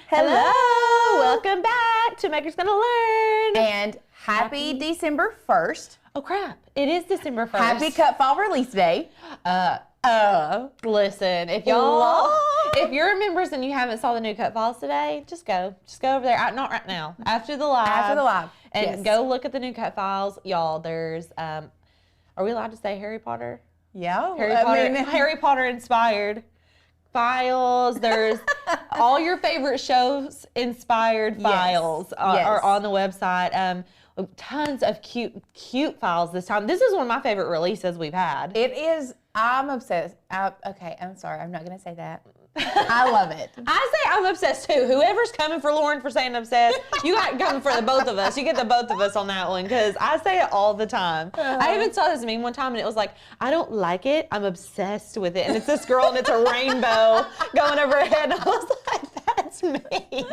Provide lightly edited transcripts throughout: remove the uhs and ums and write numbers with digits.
Hello! Welcome back to Maker's Gonna Learn. And happy December 1st. Oh crap, it is December 1st. Happy Cut File Release Day. Listen, if you're members and you haven't saw the new cut files today, just go over there. Not right now, after the live. And go look at the new cut files. Y'all, there's, are we allowed to say Harry Potter? Yeah. Harry Potter inspired files. There's all your favorite shows inspired files are on the website. Tons of cute files this time. This is one of my favorite releases we've had. It is. I'm obsessed. Okay, I'm sorry. I'm not going to say that. I love it. I say I'm obsessed too. Whoever's coming for Lauren for saying obsessed, you got coming for the both of us. You get the both of us on that one because I say it all the time. I even saw this meme one time and it was like, I don't like it, I'm obsessed with it. And it's this girl and it's a rainbow going over her head. And I was like, that's me.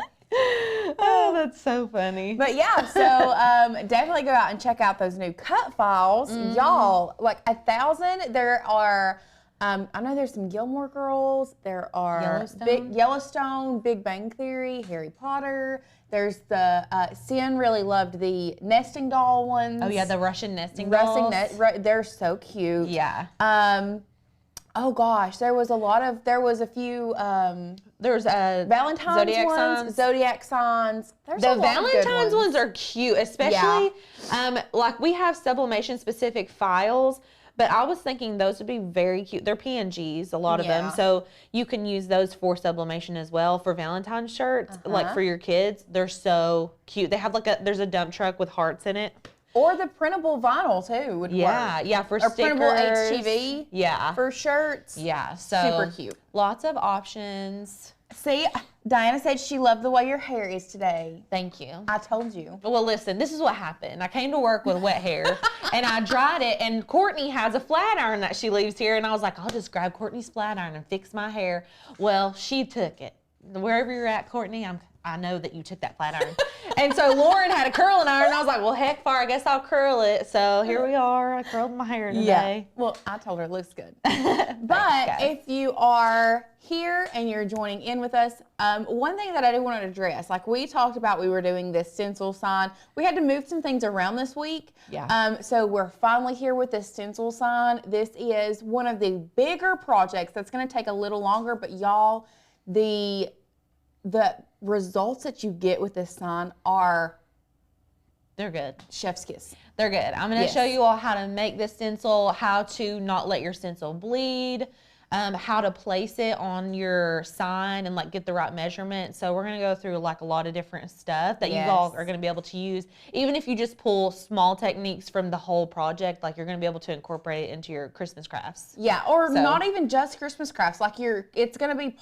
Oh, that's so funny. But yeah, so definitely go out and check out those new cut files. Y'all, like 1,000, there are... I know there's some Gilmore Girls. There are Yellowstone, Big Bang Theory, Harry Potter. There's the Cian really loved the nesting doll ones. Oh yeah, the Russian nesting dolls. They're so cute. Yeah. Oh gosh, there was a few. There's Valentine's Zodiac signs. The Valentine's ones are cute, especially like we have sublimation specific files. But I was thinking those would be very cute. They're PNGs, a lot of them. So you can use those for sublimation as well for Valentine's shirts, like for your kids. They're so cute. They have there's a dump truck with hearts in it. Or the printable vinyl too would work. Yeah, for stickers. Or printable HTV. Yeah. For shirts. Yeah, so. Super cute. Lots of options. See, Diana said she loved the way your hair is today. Thank you. I told you. Well, listen, this is what happened. I came to work with wet hair, and I dried it, and Courtney has a flat iron that she leaves here, and I was like, I'll just grab Courtney's flat iron and fix my hair. Well, she took it. Wherever you're at, Courtney, I know that you took that flat iron. And so Lauren had a curling iron, and I was like, well, heck, I guess I'll curl it. So here we are. I curled my hair today. Yeah. Well, I told her it looks good. But if you are here and you're joining in with us, one thing that I do want to address, like we talked about, we were doing this stencil sign. We had to move some things around this week. Yeah. So we're finally here with this stencil sign. This is one of the bigger projects that's going to take a little longer, but y'all, the results that you get with this sign are... They're good. Chef's kiss. They're good. I'm going to show you all how to make this stencil, how to not let your stencil bleed, how to place it on your sign and get the right measurement. So we're going to go through a lot of different stuff that you all are going to be able to use. Even if you just pull small techniques from the whole project, you're going to be able to incorporate it into your Christmas crafts. Yeah, or not even just Christmas crafts. It's going to be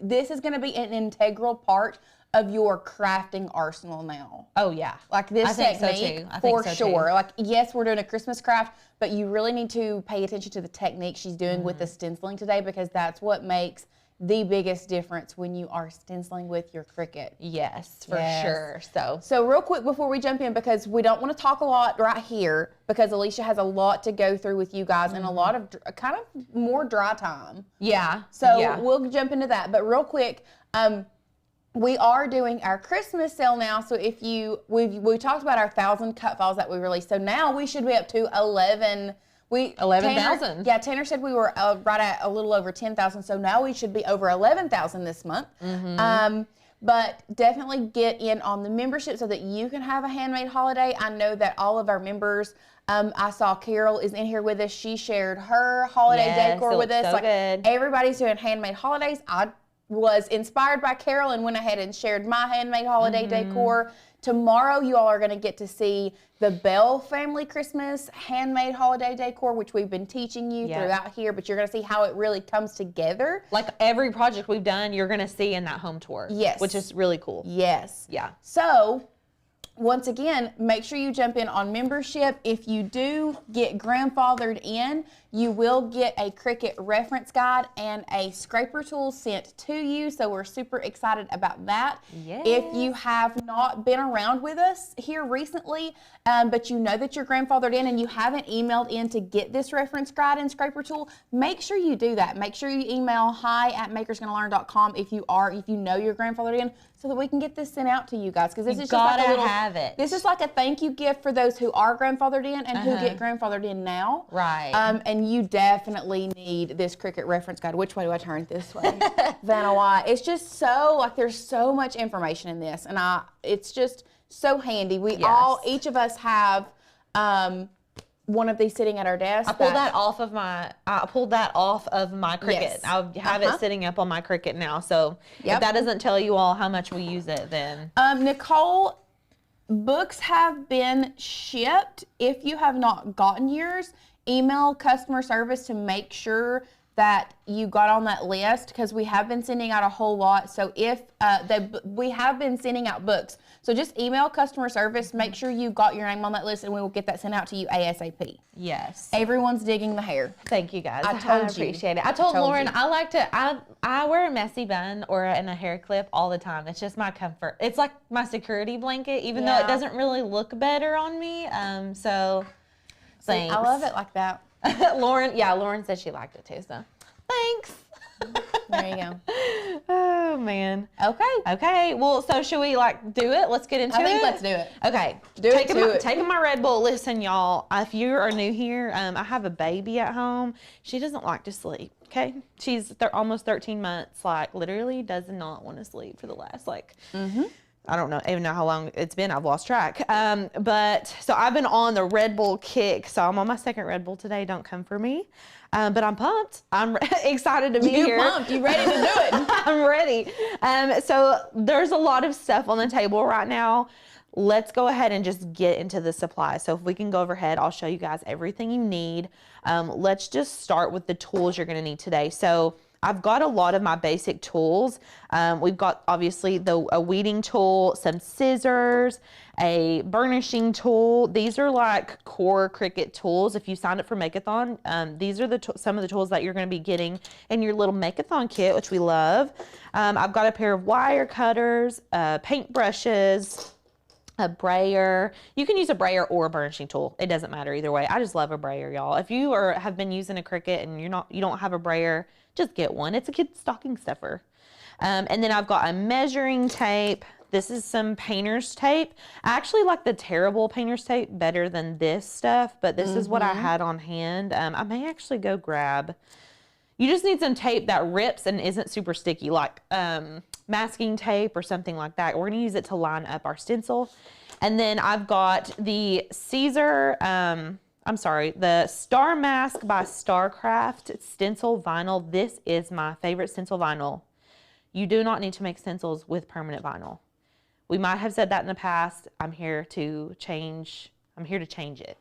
this is going to be an integral part of your crafting arsenal now. Oh yeah. This technique, for sure. Yes, we're doing a Christmas craft, but you really need to pay attention to the technique she's doing with the stenciling today, because that's what makes the biggest difference when you are stenciling with your Cricut. Yes, for sure. So real quick before we jump in, because we don't want to talk a lot right here, because Alicia has a lot to go through with you guys and a lot of kind of more dry time. Yeah. So we'll jump into that. But real quick, we are doing our Christmas sale now. So if we talked about our 1,000 cut files that we released. So now we should be up to 11,000. Yeah, Tanner said we were right at a little over 10,000. So now we should be over 11,000 this month. But definitely get in on the membership so that you can have a handmade holiday. I know that all of our members, I saw Carol is in here with us. She shared her holiday decor with us. So good. Everybody's doing handmade holidays. I was inspired by Carol and went ahead and shared my handmade holiday decor. Tomorrow, you all are going to get to see the Bell family Christmas handmade holiday decor, which we've been teaching you throughout here, but you're going to see how it really comes together. Every project we've done, you're going to see in that home tour. Yes. Which is really cool. Yes. Yeah. So once again, make sure you jump in on membership. If you do get grandfathered in, you will get a Cricut reference guide and a scraper tool sent to you. So we're super excited about that. Yes. If you have not been around with us here recently, but you know that you're grandfathered in and you haven't emailed in to get this reference guide and scraper tool, make sure you do that. Make sure you email hi@makersgonnalearn.com if you know you're grandfathered in, so that we can get this sent out to you guys. Because this is just like a little, this is like a thank you gift for those who are grandfathered in and who get grandfathered in now. Right. And you definitely need this Cricut reference guide. Which way do I turn? This way. Vanna White. It's just so, like, there's so much information in this, and it's just so handy. We all, each of us have one of these sitting at our desk. I pulled that off of my Cricut. Yes. I have it sitting up on my Cricut now. So if that doesn't tell you all how much we use it, then. Nicole, books have been shipped. If you have not gotten yours, email customer service to make sure that you got on that list, because we have been sending out a whole lot. So if we have been sending out books, so just email customer service, make sure you got your name on that list, and we will get that sent out to you ASAP. Yes. Everyone's digging the hair. Thank you guys. I told you. Appreciate it. I told Lauren I like to, I wear a messy bun or in a hair clip all the time. It's just my comfort. It's like my security blanket, even though it doesn't really look better on me. So thanks. I love it like that. Lauren said she liked it too, so thanks. There you go. Oh, man. Okay. Well, so should we do it? Let's get into it. I think let's do it. Okay. Taking my Red Bull. Listen, y'all, if you are new here, I have a baby at home. She doesn't like to sleep. Okay. She's almost 13 months, literally does not want to sleep for the last, I don't even know how long it's been. I've lost track. But so I've been on the Red Bull kick. So I'm on my second Red Bull today. Don't come for me. But I'm pumped. I'm excited to be here. You're pumped. You ready to do it? I'm ready. So there's a lot of stuff on the table right now. Let's go ahead and just get into the supply. So if we can go overhead, I'll show you guys everything you need. Let's just start with the tools you're going to need today. So I've got a lot of my basic tools. We've got obviously a weeding tool, some scissors, a burnishing tool. These are like core Cricut tools. If you signed up for Makeathon, these are some of the tools that you're going to be getting in your little Makeathon kit, which we love. I've got a pair of wire cutters, paint brushes, a brayer. You can use a brayer or a burnishing tool. It doesn't matter either way. I just love a brayer, y'all. If you have been using a Cricut and you don't have a brayer, just get one. It's a kid's stocking stuffer. And then I've got a measuring tape. This is some painter's tape. I actually like the terrible painter's tape better than this stuff, but this is what I had on hand. I may actually go grab. You just need some tape that rips and isn't super sticky, like masking tape or something like that. We're gonna use it to line up our stencil. And then I've got the the Star Mask by Starcraft stencil vinyl. This is my favorite stencil vinyl. You do not need to make stencils with permanent vinyl. We might have said that in the past. I'm here to change it.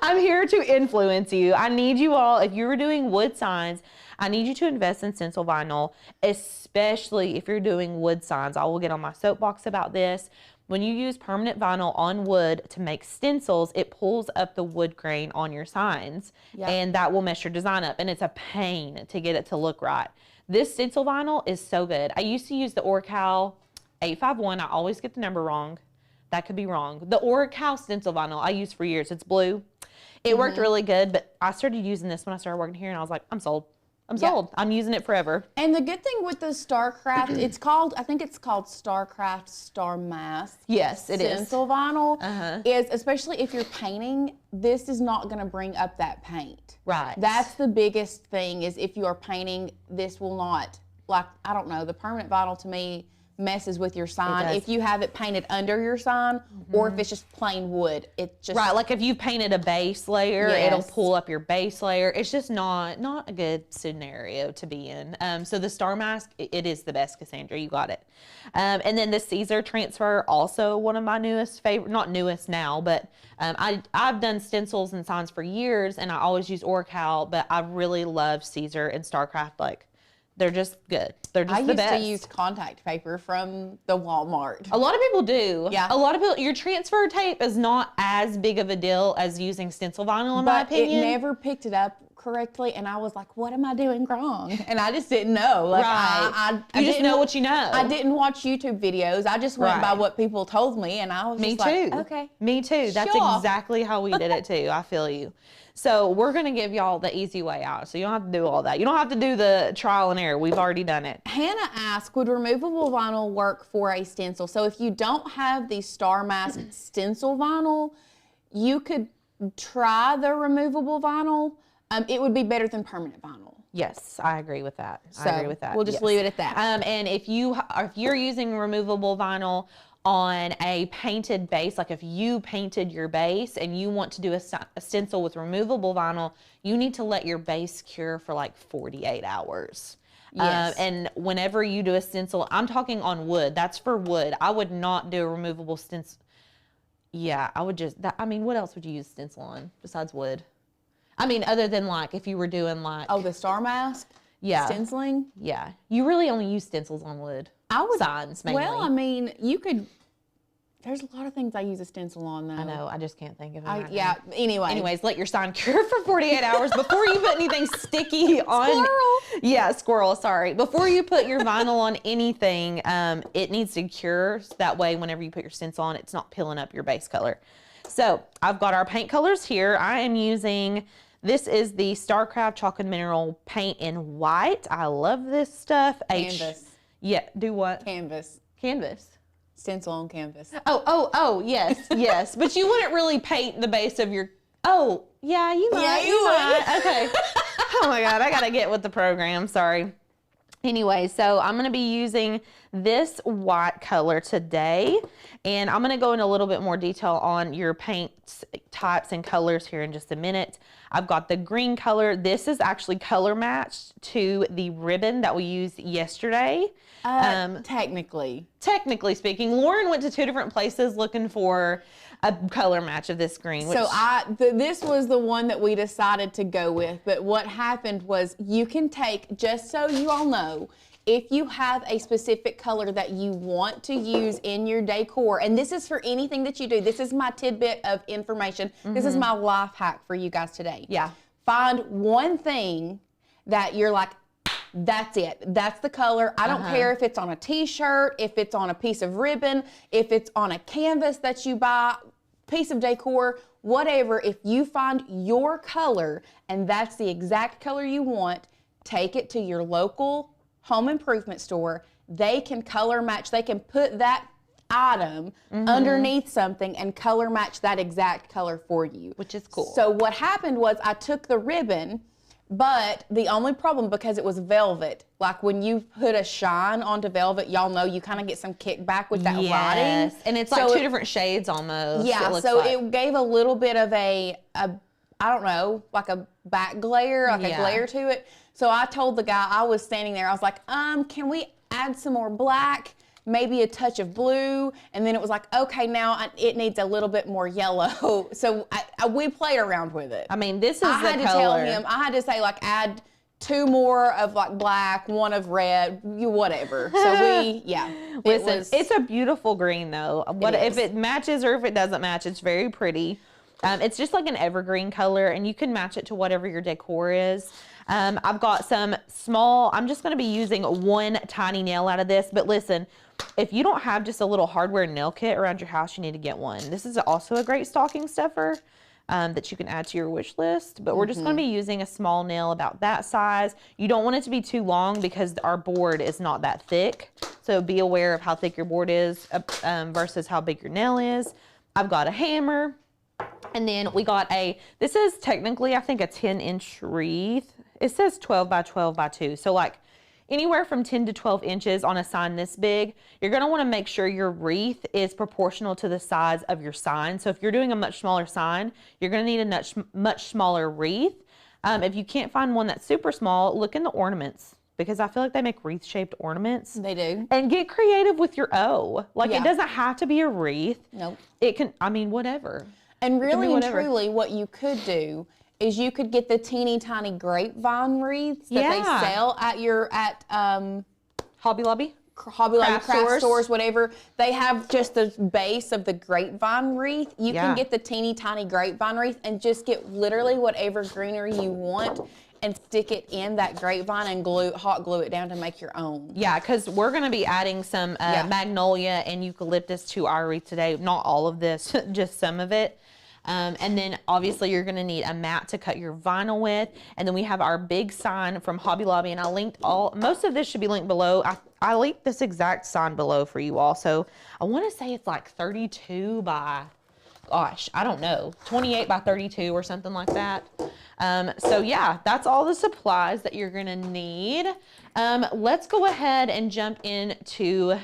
I'm here to influence you. I need you all, if you're doing wood signs, I need you to invest in stencil vinyl, especially if you're doing wood signs. I will get on my soapbox about this. When you use permanent vinyl on wood to make stencils, it pulls up the wood grain on your signs, and that will mess your design up, and it's a pain to get it to look right. This stencil vinyl is so good. I used to use the Oracal 851. I always get the number wrong. That could be wrong. The Oracal stencil vinyl I used for years. It's blue. It worked really good, but I started using this when I started working here, and I was like, I'm sold. I'm sold. I'm using it forever. And the good thing with the Starcraft, I think it's called Starcraft Star Mask. Yes, it is. Stencil vinyl is, especially if you're painting, this is not going to bring up that paint. Right. That's the biggest thing, is if you are painting, this will not, I don't know, the permanent vinyl to me messes with your sign. If you have it painted under your sign, or if it's just plain wood, it just... Right, like if you painted a base layer, it'll pull up your base layer. It's just not a good scenario to be in. So the Star Mask, it is the best, Cassandra. You got it. And then the Caesar transfer, also one of my newest favorite, not newest now, but I've done stencils and signs for years, and I always use Oracal, but I really love Caesar and Starcraft. They're just good. They're just I the best. used to use contact paper from the Walmart. A lot of people do. Yeah. A lot of people, your transfer tape is not as big of a deal as using stencil vinyl, in my opinion. It never picked it up correctly, and I was like, what am I doing wrong? And I just didn't know. Like, right. I you just know what you know. I didn't watch YouTube videos. I just went by what people told me, and I was Me just too. like, okay. Me too. That's Sure. exactly how we did it too. I feel you. So we're going to give y'all the easy way out. So you don't have to do all that. You don't have to do the trial and error. We've already done it. Hannah asked, would removable vinyl work for a stencil? So if you don't have the Star Mask stencil vinyl, you could try the removable vinyl. It would be better than permanent vinyl. Yes, I agree with that. So I agree with that. We'll just leave it at that. And if you're using removable vinyl on a painted base, like if you painted your base and you want to do a stencil with removable vinyl, you need to let your base cure for like 48 hours. Yes. And whenever you do a stencil, I'm talking on wood. That's for wood. I would not do a removable stencil. Yeah, I would just, I mean, what else would you use stencil on besides wood? I mean, other than like if you were doing like... Oh, the Star Mask? Yeah. Stenciling? Yeah. You really only use stencils on wood. I would... Signs, mainly. Well, I mean, you could... There's a lot of things I use a stencil on, though. I know. I just can't think of it. Yeah, anyway. Anyways, let your sign cure for 48 hours before you put anything sticky on. Squirrel. Yeah, squirrel, sorry. Before you put your vinyl on anything, it needs to cure. So that way, whenever you put your stencil on, it's not peeling up your base color. So I've got our paint colors here. I am using... This is the Starcraft Chalk and Mineral Paint in white. I love this stuff. Canvas. Yeah, do what? Canvas. Canvas. Stencil on canvas. Oh, yes, yes. But you wouldn't really paint the base of your... Oh, yeah, you might. Yeah, you might. Okay. Oh my God, I gotta get with the program, sorry. Anyway, so I'm gonna be using this white color today, and I'm gonna go into a little bit more detail on your paint types and colors here in just a minute. I've got the green color. This is actually color matched to the ribbon that we used yesterday. Technically Technically speaking, Lauren went to 2 different places looking for a color match of this green. So this was the one that we decided to go with, but what happened was you can take, just so you all know, if you have a specific color that you want to use in your decor, and this is for anything that you do, this is my tidbit of information. This is my life hack for you guys today. Yeah. Find one thing that you're like, that's it. That's the color. I don't care if it's on a t-shirt, if it's on a piece of ribbon, if it's on a canvas that you buy, piece of decor, whatever. If you find your color and that's the exact color you want, take it to your local home improvement store. They can color match. They can put that item underneath something and color match that exact color for you. Which is cool. So what happened was I took the ribbon, but the only problem, because it was velvet, like when you put a shine onto velvet, y'all know you kind of get some kickback with that writing. And it's like 2 different shades almost. Yeah, it gave a little bit of a I don't know, like a back glare, like a glare to it. So I told the guy, I was standing there, I was like, can we add some more black? Maybe a touch of blue, and then it was like, okay, now it needs a little bit more yellow. So we played around with it. I mean, this is I had to tell him, I had to say, like, add 2 more of like black, 1 of red, whatever. So Listen, it's a beautiful green though. If it matches or if it doesn't match, it's very pretty. It's just like an evergreen color, and you can match it to whatever your decor is. I've got some small, I'm just gonna be using 1 tiny nail out of this, but listen, if you don't have just a little hardware nail kit around your house, you need to get one. This is also a great stocking stuffer that you can add to your wish list, but we're just gonna be using a small nail about that size. You don't want it to be too long because our board is not that thick. So be aware of how thick your board is versus how big your nail is. I've got a hammer. And then we got this is technically, I think, a 10-inch wreath. It says 12 by 12 by 2. So like anywhere from 10 to 12 inches on a sign this big. You're going to want to make sure your wreath is proportional to the size of your sign. So if you're doing a much smaller sign, you're going to need a much smaller wreath. If you can't find one that's super small, look in the ornaments, because I feel like they make wreath-shaped ornaments. They do. And get creative with your O. Like, it doesn't have to be a wreath. Nope. It can, I mean, whatever. And really and truly, what you could do is you could get the teeny tiny grapevine wreaths that they sell at Hobby Lobby. Hobby Lobby, craft stores, whatever. They have just the base of the grapevine wreath. You can get the teeny tiny grapevine wreath and just get literally whatever greenery you want and stick it in that grapevine and hot glue it down to make your own. Yeah, because we're going to be adding some magnolia and eucalyptus to our wreath today. Not all of this, just some of it. And then obviously you're going to need a mat to cut your vinyl with. And then we have our big sign from Hobby Lobby, and I linked most of this should be linked below. I linked this exact sign below for you all. So I want to say it's like 32 by, gosh, I don't know, 28 by 32 or something like that. So yeah, that's all the supplies that you're going to need. Let's go ahead and jump into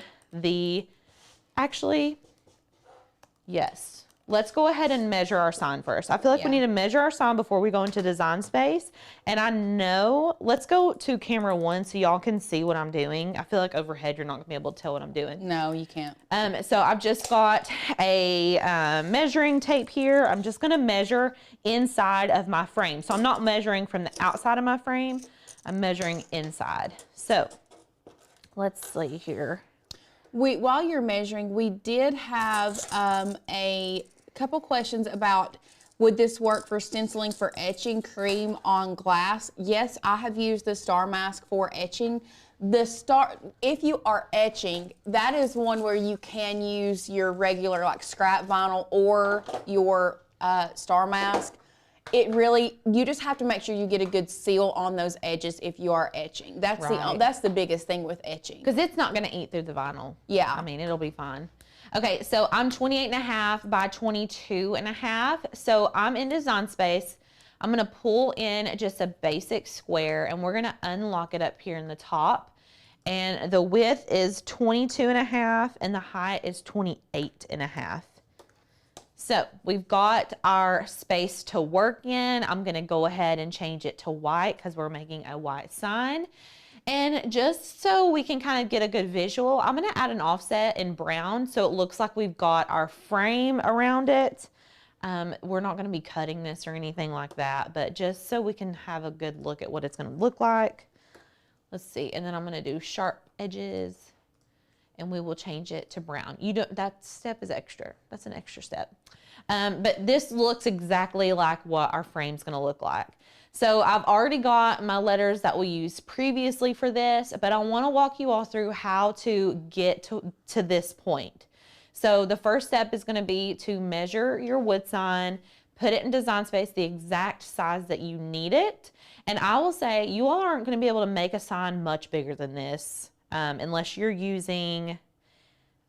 yes. Let's go ahead and measure our sign first. I feel like we need to measure our sign before we go into design space. And I know, let's go to camera 1 so y'all can see what I'm doing. I feel like overhead, you're not gonna be able to tell what I'm doing. No, you can't. So I've just got a measuring tape here. I'm just gonna measure inside of my frame. So I'm not measuring from the outside of my frame. I'm measuring inside. So let's see here. While you're measuring, we did have a couple questions about, would this work for stenciling for etching cream on glass? Yes, I have used the star mask for etching. If you are etching, that is one where you can use your regular like scrap vinyl or your star mask. You just have to make sure you get a good seal on those edges if you are etching. That's the biggest thing with etching. Because it's not going to eat through the vinyl. Yeah. I mean, it'll be fine. Okay, so I'm 28.5 by 22.5. So I'm in design space. I'm going to pull in just a basic square, and we're going to unlock it up here in the top. And the width is 22.5 and the height is 28.5. So we've got our space to work in. I'm gonna go ahead and change it to white because we're making a white sign. And just so we can kind of get a good visual, I'm gonna add an offset in brown so it looks like we've got our frame around it. We're not gonna be cutting this or anything like that, but just so we can have a good look at what it's gonna look like. Let's see, and then I'm gonna do sharp edges and we will change it to brown. That step is extra. That's an extra step. But this looks exactly like what our frame's gonna look like. So I've already got my letters that we used previously for this, but I wanna walk you all through how to get to this point. So the first step is gonna be to measure your wood sign, put it in design space the exact size that you need it. And I will say you all aren't gonna be able to make a sign much bigger than this. Unless you're using,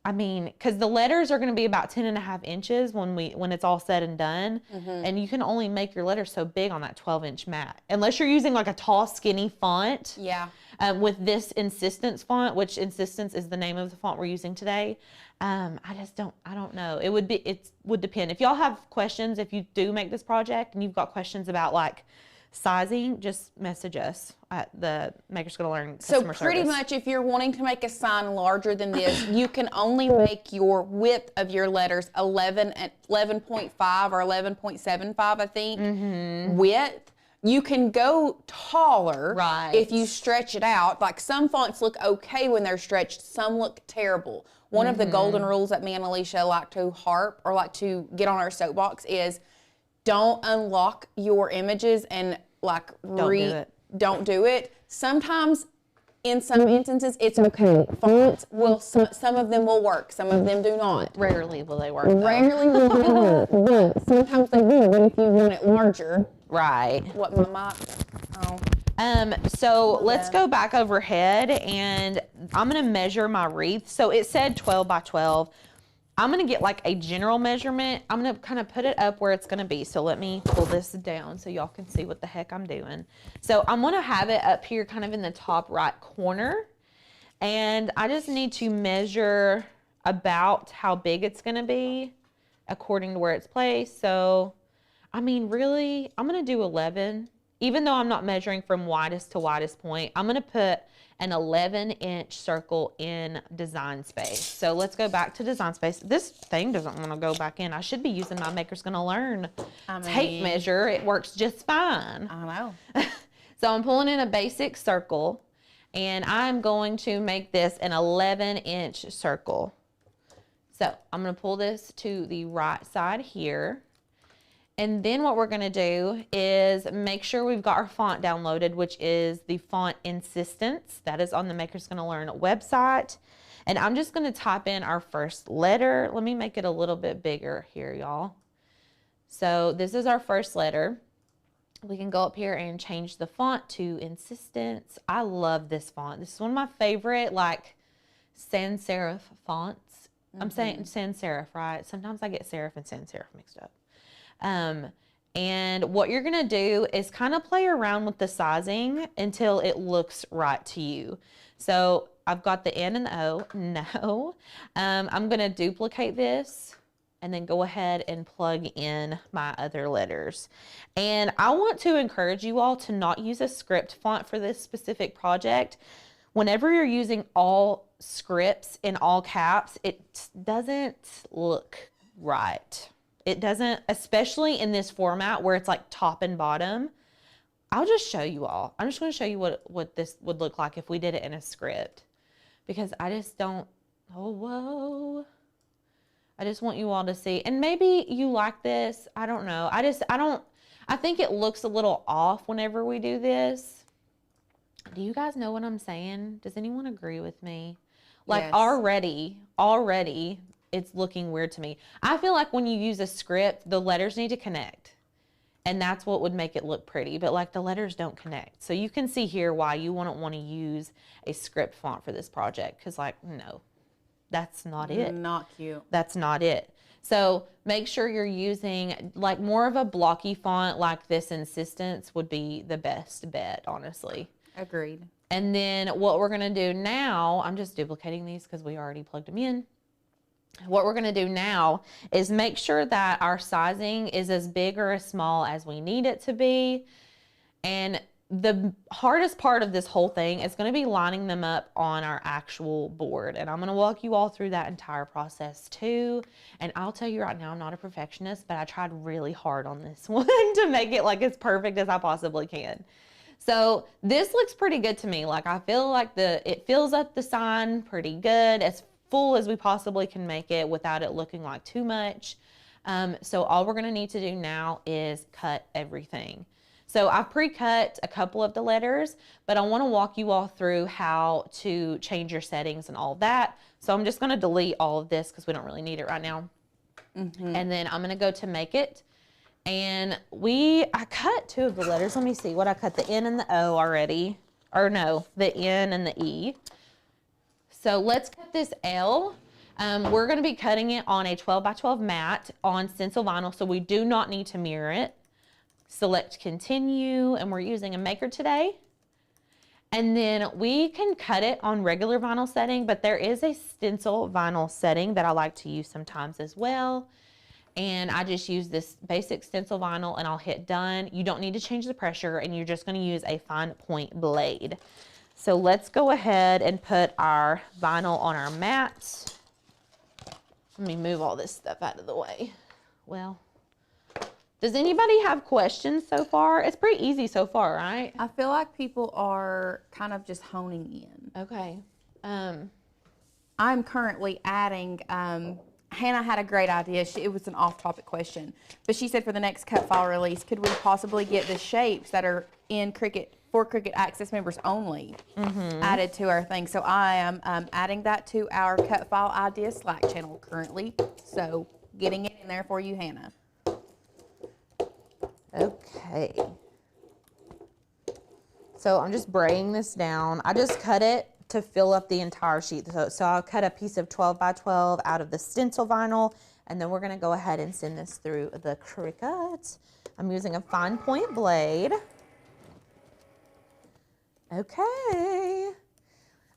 because the letters are going to be about 10.5 inches when it's all said and done. And you can only make your letters so big on that 12-inch mat. Unless you're using like a tall, skinny font. Yeah. With this Insistence font, which Insistence is the name of the font we're using today. I don't know. It would depend. If y'all have questions, if you do make this project and you've got questions about like sizing, just message us at the Makers Gonna Learn customer So pretty service. much if you're wanting to make a sign larger than this, you can only make your width of your letters 11.5 or 11.75, I think, width. You can go taller if you stretch it out. Like some fonts look okay when they're stretched, some look terrible. One of the golden rules that me and Alicia like to harp or like to get on our soapbox is don't unlock your images and like don't do it. Sometimes in some instances it's okay. Fonts will, some of them will work, some of them do not. Rarely will they work. Rarely will they work, but sometimes they do. But if you want it larger, right. What my mic? Oh. So let's go back overhead and I'm gonna measure my wreath. So it said 12 by 12. I'm gonna get like a general measurement. I'm gonna kind of put it up where it's gonna be. So let me pull this down so y'all can see what the heck I'm doing. So I'm gonna have it up here kind of in the top right corner. And I just need to measure about how big it's gonna be according to where it's placed. So, really, I'm gonna do 11. Even though I'm not measuring from widest to widest point, I'm gonna put an 11-inch circle in Design Space. So let's go back to Design Space. This thing doesn't want to go back in. I should be using my Maker's Gonna Learn tape measure. It works just fine. I know. So I'm pulling in a basic circle, and I'm going to make this an 11-inch circle. So I'm going to pull this to the right side here. And then what we're going to do is make sure we've got our font downloaded, which is the font Insistence. That is on the Maker's Gonna Learn website. And I'm just going to type in our first letter. Let me make it a little bit bigger here, y'all. So this is our first letter. We can go up here and change the font to Insistence. I love this font. This is one of my favorite, like, sans serif fonts. I'm saying sans serif, right? Sometimes I get serif and sans serif mixed up. And what you're going to do is kind of play around with the sizing until it looks right to you. So I've got the N and the O. No. I'm going to duplicate this and then go ahead and plug in my other letters. And I want to encourage you all to not use a script font for this specific project. Whenever you're using all scripts in all caps, it doesn't look right. It doesn't, especially in this format where it's like top and bottom. I'll just show you all. I'm just going to show you what this would look like if we did it in a script, because I just don't, oh, whoa. I just want you all to see. And maybe you like this. I don't know. I think it looks a little off whenever we do this. Do you guys know what I'm saying? Does anyone agree with me? Like, yes. already, it's looking weird to me. I feel like when you use a script, the letters need to connect. And that's what would make it look pretty. But like, the letters don't connect. So you can see here why you wouldn't want to use a script font for this project. Because like, no, that's not it. Not cute. That's not it. So make sure you're using like more of a blocky font like this. Insistence would be the best bet, honestly. Agreed. And then what we're going to do now, I'm just duplicating these because we already plugged them in. What we're going to do now is make sure that our sizing is as big or as small as we need it to be. And the hardest part of this whole thing is going to be lining them up on our actual board. And I'm going to walk you all through that entire process too. And I'll tell you right now, I'm not a perfectionist, but I tried really hard on this one to make it like as perfect as I possibly can. So this looks pretty good to me. Like, I feel like it fills up the sign pretty good, as full as we possibly can make it without it looking like too much. So all we're gonna need to do now is cut everything. So I've pre-cut a couple of the letters, but I wanna walk you all through how to change your settings and all that. So I'm just gonna delete all of this because we don't really need it right now. And then I'm gonna go to Make It. And I cut two of the letters. Let me see what I cut, the N and the O already. Or no, the N and the E. So let's cut this L. We're going to be cutting it on a 12x12 mat on stencil vinyl, so we do not need to mirror it. Select Continue, and we're using a maker today. And then we can cut it on regular vinyl setting, but there is a stencil vinyl setting that I like to use sometimes as well. And I just use this basic stencil vinyl and I'll hit done. You don't need to change the pressure, and you're just going to use a fine point blade. So let's go ahead and put our vinyl on our mat. Let me move all this stuff out of the way. Well, does anybody have questions so far? It's pretty easy so far, right? I feel like people are kind of just honing in. Okay. I'm currently adding, Hannah had a great idea. It was an off-topic question, but she said for the next cut file release, could we possibly get the shapes that are in Cricut, for Cricut Access members only, added to our thing? So I am adding that to our cut file idea Slack channel currently. So getting it in there for you, Hannah. Okay. So I'm just braying this down. I just cut it to fill up the entire sheet. So I'll cut a piece of 12x12 out of the stencil vinyl, and then we're going to go ahead and send this through the Cricut. I'm using a fine point blade. Okay.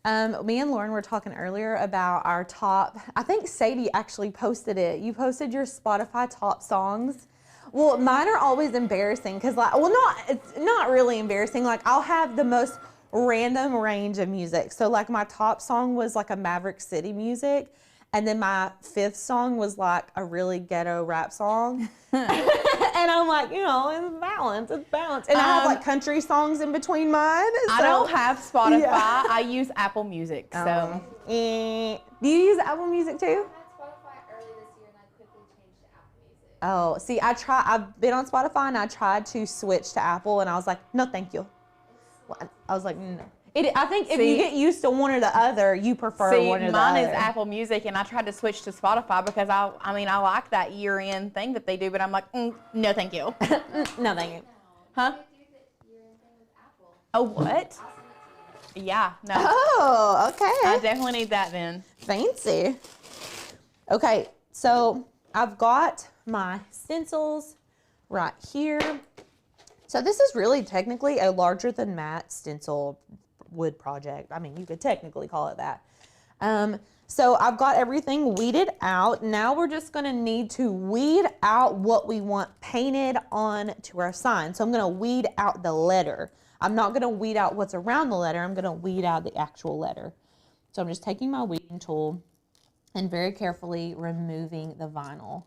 Me and Lauren were talking earlier about our top. I think Sadie actually posted it. You posted your Spotify top songs. Well, mine are always embarrassing because, like, well, it's not really embarrassing. Like, I'll have the most random range of music. So like my top song was like a Maverick City music. And then my 5th song was like a really ghetto rap song. And I'm like, you know, it's balance. And I have like country songs in between mine. I don't have Spotify. Yeah. I use Apple Music. So, do you use Apple Music too? I had Spotify early this year and I quickly changed to Apple Music. Oh, see, I've been on Spotify and I tried to switch to Apple and I was like, no, thank you. I was like, no. I think if you get used to one or the other, you prefer one or the other. Mine is Apple Music, and I tried to switch to Spotify because I mean, I like that year-end thing that they do, but I'm like, no, thank you. No, thank you. Huh? Oh, what? Yeah, no. Oh, okay. I definitely need that then. Fancy. Okay, so I've got my stencils right here. So this is really technically a larger than matte stencil wood project. I mean, you could technically call it that. So I've got everything weeded out. Now we're just gonna need to weed out what we want painted on to our sign. So I'm gonna weed out the letter. I'm not gonna weed out what's around the letter. I'm gonna weed out the actual letter. So I'm just taking my weeding tool and very carefully removing the vinyl,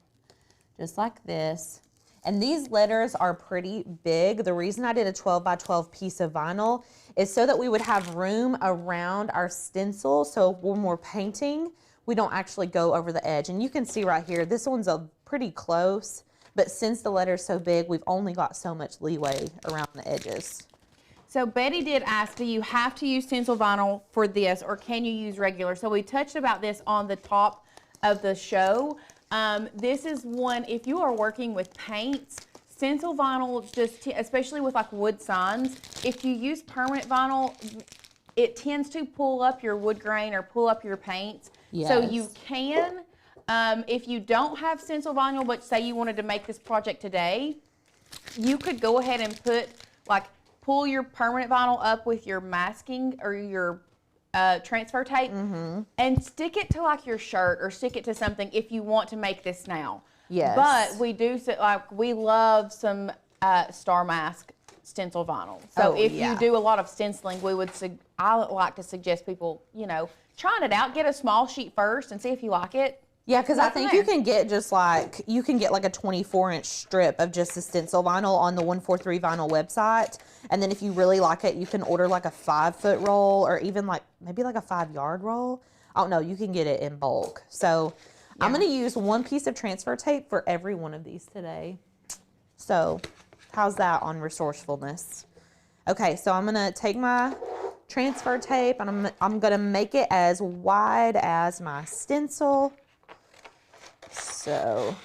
just like this. And these letters are pretty big. The reason I did a 12 by 12 piece of vinyl is so that we would have room around our stencil. So when we're painting, we don't actually go over the edge. And you can see right here, this one's a pretty close, but since the letter's so big, we've only got so much leeway around the edges. So Betty did ask, do you have to use stencil vinyl for this or can you use regular? So we touched about this on the top of the show. This is one, if you are working with paints, stencil vinyl, just especially with like wood signs, if you use permanent vinyl, it tends to pull up your wood grain or pull up your paints. Yes. So you can, if you don't have stencil vinyl, but say you wanted to make this project today, you could go ahead and pull your permanent vinyl up with your masking or your transfer tape and stick it to like your shirt or stick it to something if you want to make this now. Yes. But we do, we love some Star Mask stencil vinyl. So if you do a lot of stenciling, I like to suggest people, you know, trying it out, get a small sheet first and see if you like it. Yeah, because I think you can get like a 24-inch strip of just the stencil vinyl on the 143 Vinyl website. And then if you really like it, you can order like a 5-foot roll or even like maybe like a 5-yard roll. I don't know, you can get it in bulk. So I'm going to use one piece of transfer tape for every one of these today. So how's that on resourcefulness? Okay, so I'm going to take my transfer tape and I'm going to make it as wide as my stencil. So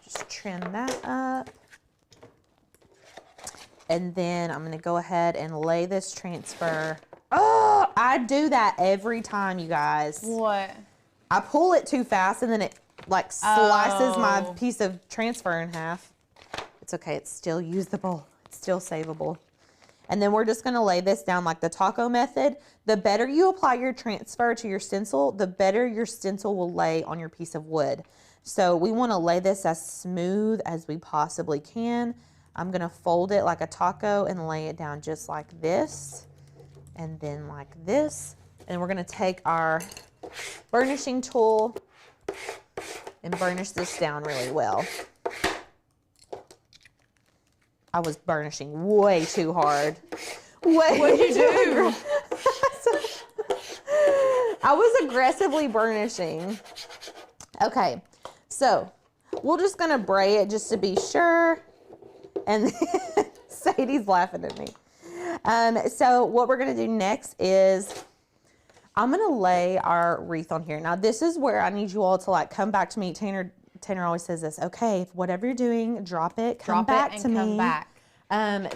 just trim that up. And then I'm going to go ahead and lay this transfer. Oh, I do that every time, you guys. What? I pull it too fast and then it like slices my piece of transfer in half. It's okay. It's still usable. It's still savable. And then we're just going to lay this down like the taco method. The better you apply your transfer to your stencil, the better your stencil will lay on your piece of wood. So we want to lay this as smooth as we possibly can. I'm going to fold it like a taco and lay it down just like this. And then like this. And we're going to take our burnishing tool and burnish this down really well. I was burnishing way too hard. What'd you do? I was aggressively burnishing. Okay, so we're just gonna bray it just to be sure. And Sadie's laughing at me. So what we're gonna do next is I'm gonna lay our wreath on here. Now this is where I need you all to like come back to me. Tanner always says this, okay, whatever you're doing, drop it, come back to me. Come back.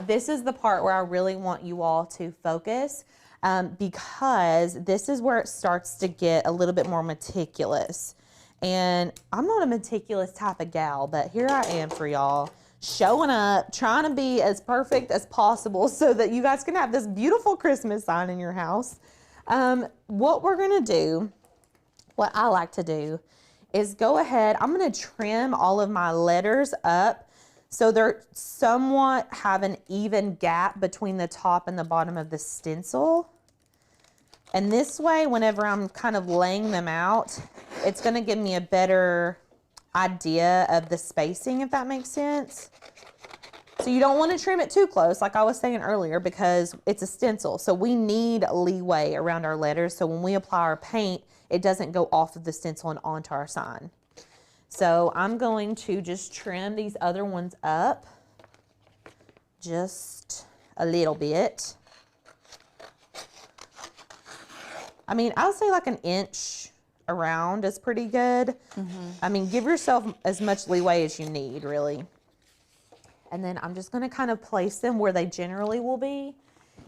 This is the part where I really want you all to focus because this is where it starts to get a little bit more meticulous. And I'm not a meticulous type of gal, but here I am for y'all, showing up, trying to be as perfect as possible so that you guys can have this beautiful Christmas sign in your house. What we're gonna do, what I like to do, is go ahead, I'm gonna trim all of my letters up So they're somewhat have an even gap between the top and the bottom of the stencil. And this way, whenever I'm kind of laying them out, it's gonna give me a better idea of the spacing, if that makes sense. So you don't want to trim it too close, like I was saying earlier, because it's a stencil. So we need leeway around our letters. So when we apply our paint, it doesn't go off of the stencil and onto our sign. So I'm going to just trim these other ones up just a little bit. I mean, I would say like an inch around is pretty good. I mean, give yourself as much leeway as you need, really. And then I'm just gonna kind of place them where they generally will be.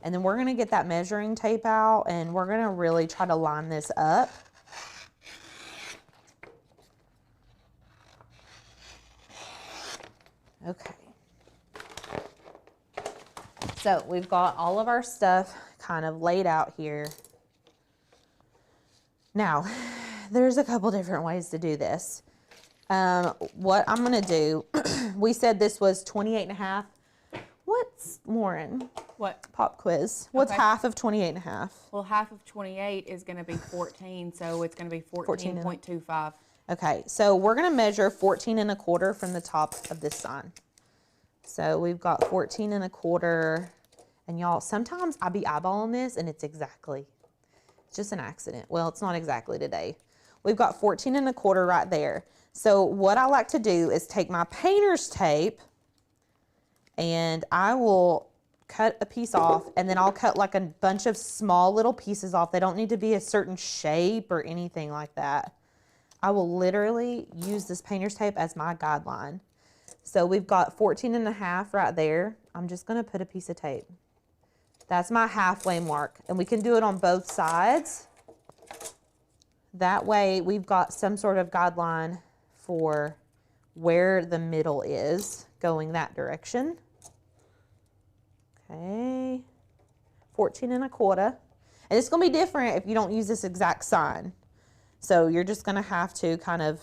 And then we're gonna get that measuring tape out and we're gonna really try to line this up. Okay. So we've got all of our stuff kind of laid out here. Now, there's a couple different ways to do this. What I'm gonna do, we said this was 28.5. What's, Lauren? What? Pop quiz. What's half of 28.5? Well, half of 28 is going to be 14, so it's going to be 14.25. Okay, so we're gonna measure 14.25 from the top of this sign. So we've got 14.25, and y'all, sometimes I be eyeballing this and it's exactly. It's just an accident. Well, it's not exactly today. We've got 14.25 right there. So what I like to do is take my painter's tape and I will cut a piece off, and then I'll cut like a bunch of small little pieces off. They don't need to be a certain shape or anything like that. I will literally use this painter's tape as my guideline. So we've got 14.5 right there. I'm just gonna put a piece of tape. That's my halfway mark, and we can do it on both sides. That way we've got some sort of guideline for where the middle is going that direction. Okay, 14.25. And it's gonna be different if you don't use this exact sign. So you're just gonna have to kind of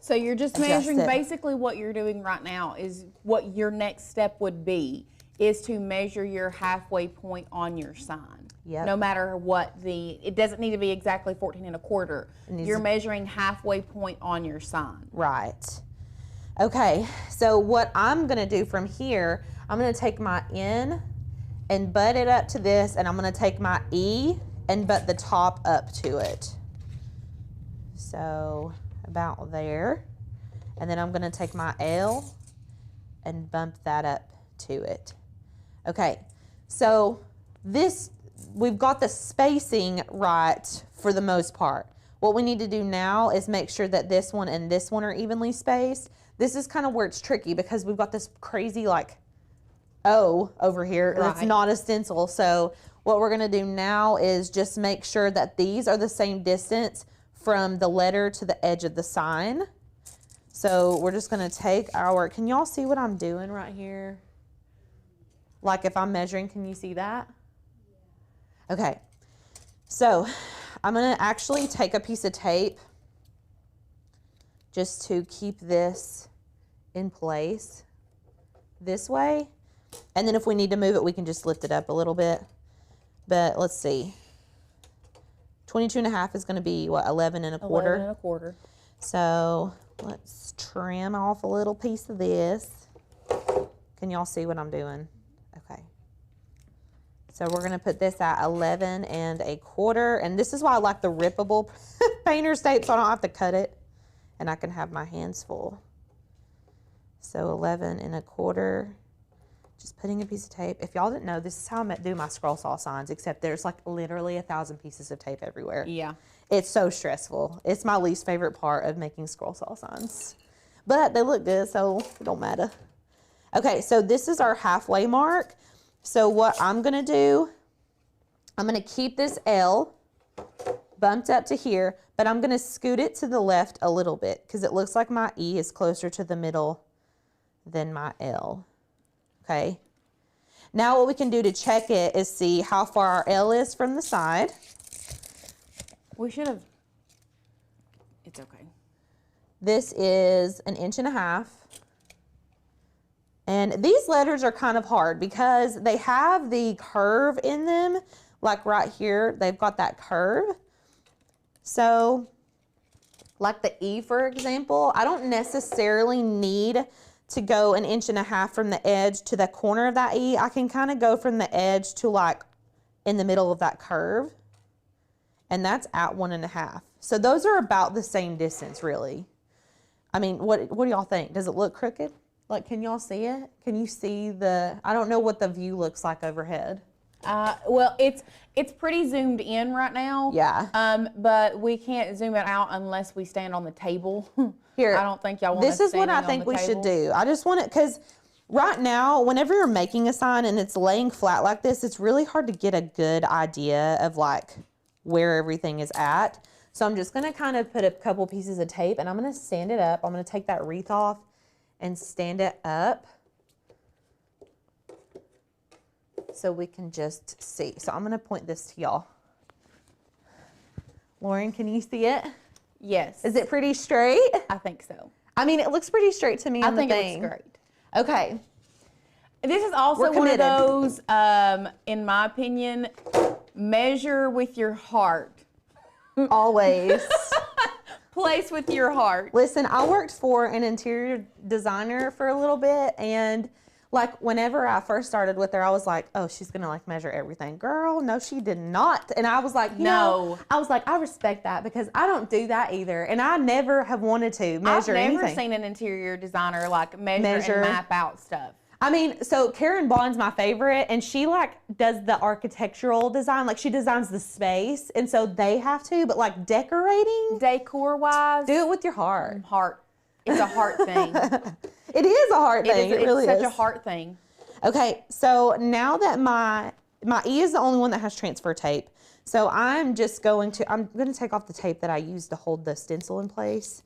So you're just measuring, basically what you're doing right now is what your next step would be, is to measure your halfway point on your sign. Yep. No matter what it doesn't need to be exactly 14.25. You're measuring halfway point on your sign. Right. Okay, so what I'm gonna do from here, I'm gonna take my N and butt it up to this, and I'm gonna take my E and butt the top up to it. So about there. And then I'm gonna take my L and bump that up to it. Okay, so we've got the spacing right for the most part. What we need to do now is make sure that this one and this one are evenly spaced. This is kind of where it's tricky because we've got this crazy like O over here. Right. That's not a stencil. So what we're gonna do now is just make sure that these are the same distance from the letter to the edge of the sign. So we're just gonna take our, can y'all see what I'm doing right here? Like if I'm measuring, can you see that? Yeah. Okay, so I'm gonna actually take a piece of tape just to keep this in place this way. And then if we need to move it, we can just lift it up a little bit. But let's see. 22.5 is gonna be what, 11.25? 11.25. So let's trim off a little piece of this. Can y'all see what I'm doing? Okay. So we're gonna put this at 11.25, and this is why I like the rippable painter's tape, so I don't have to cut it, and I can have my hands full. So 11.25. Just putting a piece of tape. If y'all didn't know, this is how I do my scroll saw signs, except there's like literally 1,000 pieces of tape everywhere. Yeah. It's so stressful. It's my least favorite part of making scroll saw signs. But they look good, so it don't matter. Okay, so this is our halfway mark. So what I'm gonna do, I'm gonna keep this L bumped up to here, but I'm gonna scoot it to the left a little bit because it looks like my E is closer to the middle than my L. Okay. Now what we can do to check it is see how far our L is from the side. We should have, it's okay. This is 1.5 inches. And these letters are kind of hard because they have the curve in them. Like right here, they've got that curve. So like the E, for example, I don't necessarily need to go 1.5 inches from the edge to the corner of that E. I can kind of go from the edge to like in the middle of that curve. And that's at 1.5. So those are about the same distance, really. I mean, what do y'all think? Does it look crooked? Like, can y'all see it? Can you see I don't know what the view looks like overhead. Well, it's pretty zoomed in right now. Yeah. But we can't zoom it out unless we stand on the table. Here, I don't think y'all want this is what I think we should do. I just want it, because right now, whenever you're making a sign and it's laying flat like this, it's really hard to get a good idea of like where everything is at. So I'm just gonna kind of put a couple pieces of tape and I'm gonna stand it up. I'm gonna take that wreath off and stand it up so we can just see. So I'm gonna point this to y'all. Lauren, can you see it? Yes. Is it pretty straight? I think so. I mean, it looks pretty straight to me on the thing. I think it looks great. Okay. This is also one of those, in my opinion, measure with your heart. Always. Place with your heart. Listen, I worked for an interior designer for a little bit, and like whenever I first started with her, I was like, oh, she's gonna like measure everything. Girl, no, she did not. And I was like, you know, I was like, I respect that because I don't do that either. And I never have wanted to measure anything. I've never seen an interior designer like measure and map out stuff. I mean, so Karen Bond's my favorite, and she like does the architectural design, like she designs the space, and so they have to, but like decorating, decor-wise, do it with your heart. Heart. It's a heart thing. It is a heart thing. It really is. It's such a heart thing. Okay, so now that my E is the only one that has transfer tape, so I'm going to take off the tape that I used to hold the stencil in place.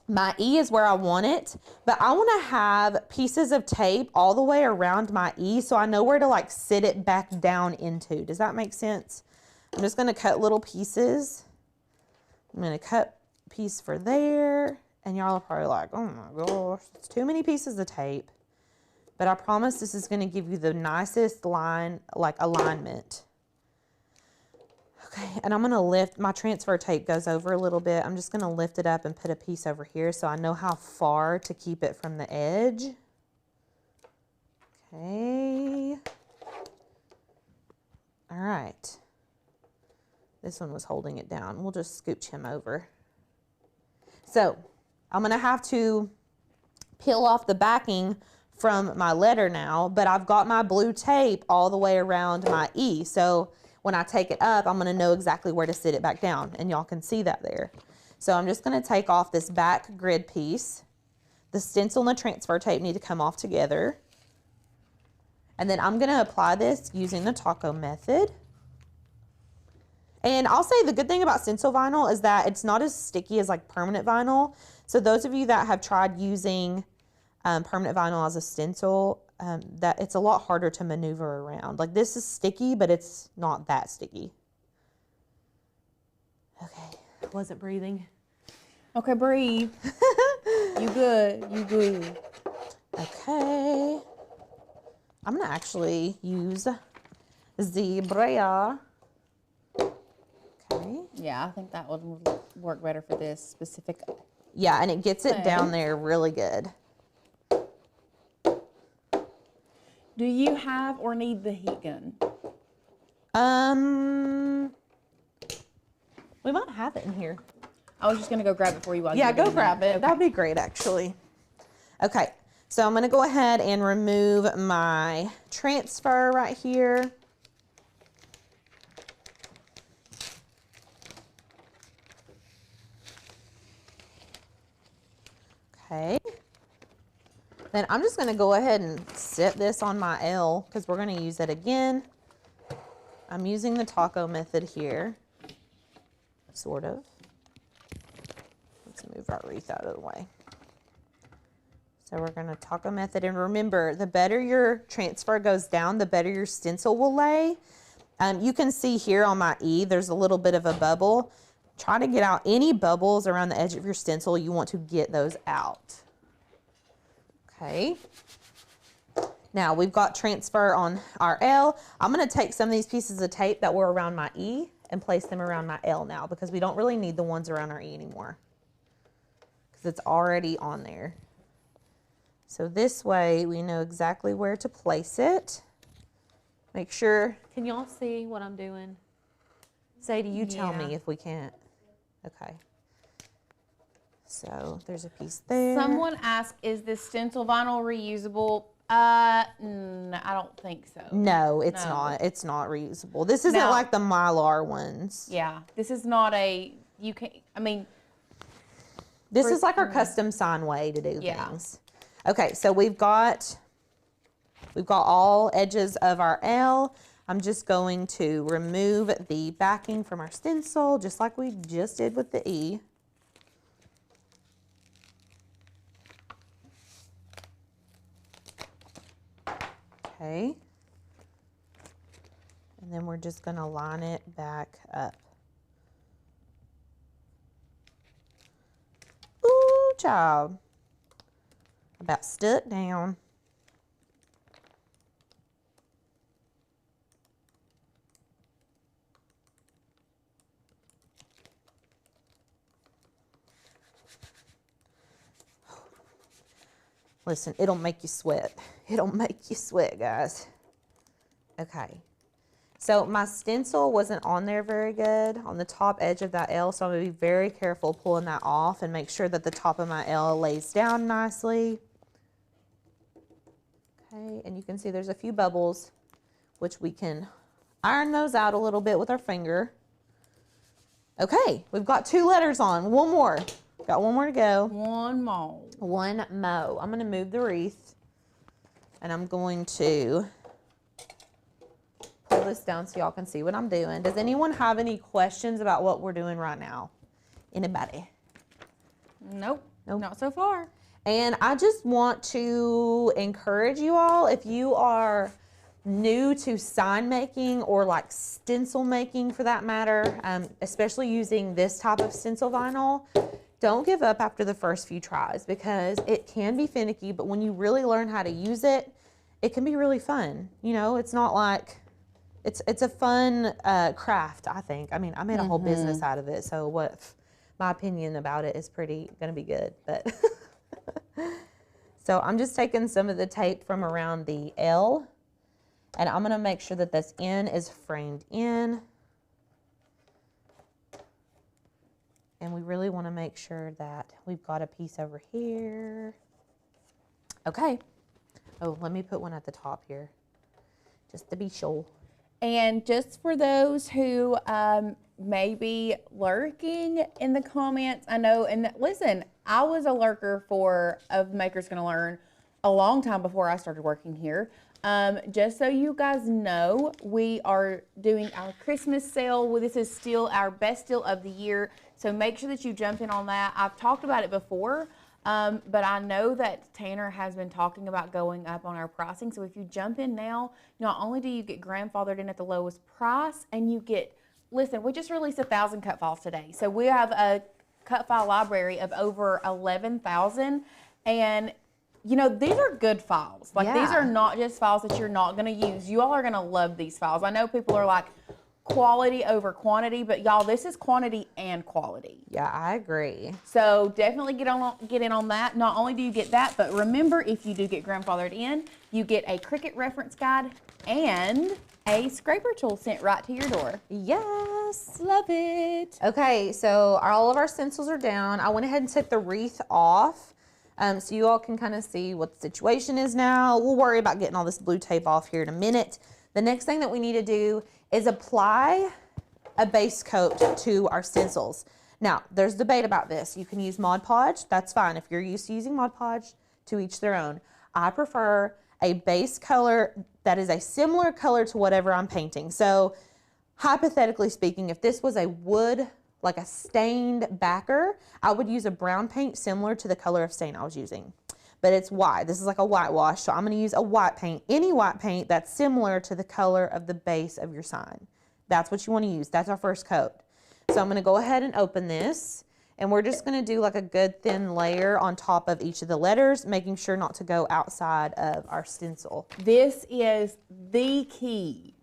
My E is where I want it, but I want to have pieces of tape all the way around my E so I know where to like sit it back down into. Does that make sense? I'm just going to cut little pieces. I'm going to cut a piece for there, and y'all are probably like, oh my gosh, it's too many pieces of tape. But I promise this is going to give you the nicest alignment. Okay, and I'm going to lift, my transfer tape goes over a little bit. I'm just going to lift it up and put a piece over here so I know how far to keep it from the edge. Okay. All right. This one was holding it down. We'll just scooch him over. So I'm going to have to peel off the backing from my letter now, but I've got my blue tape all the way around my E. So when I take it up, I'm gonna know exactly where to sit it back down, and y'all can see that there. So I'm just gonna take off this back grid piece. The stencil and the transfer tape need to come off together. And then I'm gonna apply this using the taco method. And I'll say the good thing about stencil vinyl is that it's not as sticky as like permanent vinyl. So those of you that have tried using permanent vinyl as a stencil, that it's a lot harder to maneuver around. Like this is sticky, but it's not that sticky. Okay, wasn't breathing. Okay, breathe. You good, you good. Okay. I'm gonna actually use Zebra. Okay. Yeah, I think that would work better for this specific. Yeah, and it gets it down there really good. Do you have or need the heat gun? We might have it in here. I was just gonna go grab it for you while Yeah, go grab it. Okay. That'd be great, actually. Okay, so I'm gonna go ahead and remove my transfer right here. Okay. Then I'm just gonna go ahead and set this on my L because we're gonna use it again. I'm using the taco method here, sort of. Let's move our wreath out of the way. So we're gonna taco method, and remember, the better your transfer goes down, the better your stencil will lay. You can see here on my E, there's a little bit of a bubble. Try to get out any bubbles around the edge of your stencil. You want to get those out. Okay. Now we've got transfer on our L. I'm going to take some of these pieces of tape that were around my E and place them around my L now, because we don't really need the ones around our E anymore, because it's already on there. So this way we know exactly where to place it. Make sure, can y'all see what I'm doing? Sadie, you tell me if we can't. Okay. So there's a piece there. Someone asked, is this stencil vinyl reusable? I don't think so. No, it's not. It's not reusable. This isn't like the Mylar ones. Yeah, this is not a, you can, I mean. This is like our custom sign way to do things. Okay, so we've got all edges of our L. I'm just going to remove the backing from our stencil, just like we just did with the E. Okay. And then we're just going to line it back up. Ooh, child. About stuck down. Listen, it'll make you sweat. It'll make you sweat, guys. Okay. So my stencil wasn't on there very good on the top edge of that L, so I'm going to be very careful pulling that off and make sure that the top of my L lays down nicely. Okay, and you can see there's a few bubbles, which we can iron those out a little bit with our finger. Okay, we've got 2 letters on. One more. Got one more to go. One more. One mo. I'm going to move the wreath, and I'm going to pull this down so y'all can see what I'm doing. Does anyone have any questions about what we're doing right now? Anybody? Nope. Not so far. And I just want to encourage you all, if you are new to sign making or like stencil making for that matter, especially using this type of stencil vinyl, don't give up after the first few tries, because it can be finicky, but when you really learn how to use it, it can be really fun. You know, it's not like, it's a fun craft, I think. I mean, I made a whole business out of it, so what my opinion about it is gonna be good, but. So I'm just taking some of the tape from around the L, and I'm gonna make sure that this N is framed in. And we really want to make sure that we've got a piece over here. Okay. Oh, let me put one at the top here, just to be sure. And just for those who may be lurking in the comments, I know, and listen, I was a lurker of Maker's Gonna Learn a long time before I started working here. Just so you guys know, we are doing our Christmas sale. This is still our best deal of the year, so make sure that you jump in on that. I've talked about it before, but I know that Tanner has been talking about going up on our pricing, so if you jump in now, not only do you get grandfathered in at the lowest price, and you get, listen, we just released 1,000 cut files today, so we have a cut file library of over 11,000, and you know, these are good files. Like, these are not just files that you're not going to use. You all are going to love these files. I know people are like, quality over quantity, but y'all, this is quantity and quality. Yeah, I agree. So definitely get in on that. Not only do you get that, but remember, if you do get grandfathered in, you get a Cricut reference guide and a scraper tool sent right to your door. Yes. Love it. Okay, so all of our stencils are down. I went ahead and took the wreath off. So you all can kind of see what the situation is now. We'll worry about getting all this blue tape off here in a minute. The next thing that we need to do is apply a base coat to our stencils. Now, there's debate about this. You can use Mod Podge, that's fine. If you're used to using Mod Podge, to each their own. I prefer a base color that is a similar color to whatever I'm painting. So hypothetically speaking, if this was a wood, like a stained backer, I would use a brown paint similar to the color of stain I was using. But it's white. This is like a whitewash, so I'm going to use a white paint, any white paint that's similar to the color of the base of your sign. That's what you want to use. That's our first coat. So I'm going to go ahead and open this, And we're just gonna do like a good thin layer on top of each of the letters, making sure not to go outside of our stencil. This is the key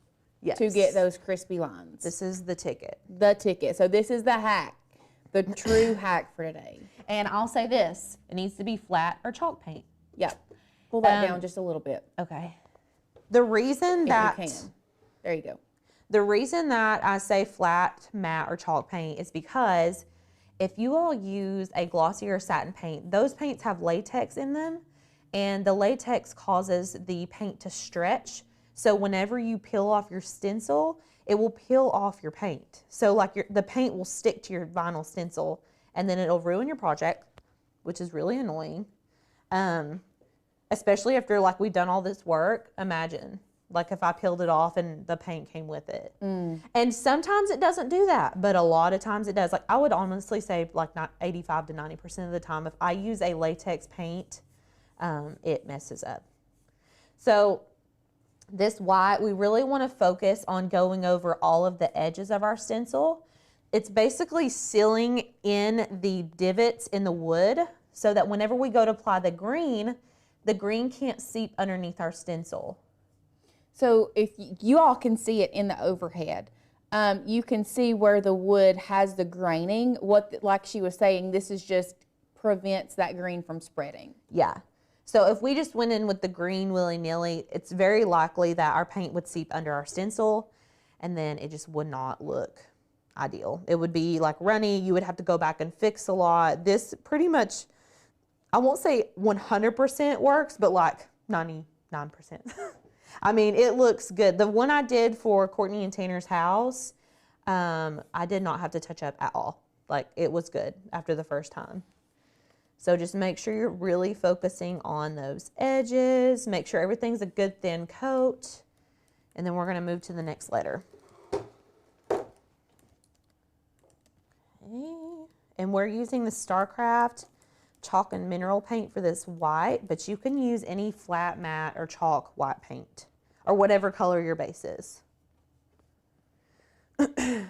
Yes. to get those crispy lines. This is the ticket. The ticket. So this is the hack, the true hack for today. And I'll say this, it needs to be flat or chalk paint. Yep. Pull that down just a little bit. Okay. The reason that If you can. There you go. The reason that I say flat, matte, or chalk paint is because if you all use a glossy or satin paint, those paints have latex in them, and the latex causes the paint to stretch. So whenever you peel off your stencil, it will peel off your paint. So like the paint will stick to your vinyl stencil, and then it'll ruin your project, which is really annoying. Especially after like we've done all this work. Imagine like if I peeled it off and the paint came with it. And sometimes it doesn't do that, but a lot of times it does. Like I would honestly say like not 85 to 90% of the time, if I use a latex paint, it messes up. So this white, we really want to focus on going over all of the edges of our stencil. It's basically sealing in the divots in the wood so that whenever we go to apply the green can't seep underneath our stencil. So if you all can see it in the overhead, you can see where the wood has the graining. Like she was saying, this is just prevents that green from spreading. Yeah. So if we just went in with the green willy-nilly, it's very likely that our paint would seep under our stencil, and then it just would not look ideal. It would be like runny. You would have to go back and fix a lot. This pretty much, I won't say 100% works, but like 99%. I mean, it looks good. The one I did for Courtney and Tanner's house, I did not have to touch up at all. Like, it was good after the first time. So just make sure you're really focusing on those edges. Make sure everything's a good thin coat. And then we're going to move to the next letter. Okay. And we're using the StarCraft chalk and mineral paint for this white, but you can use any flat, matte, or chalk white paint, or whatever color your base is. Does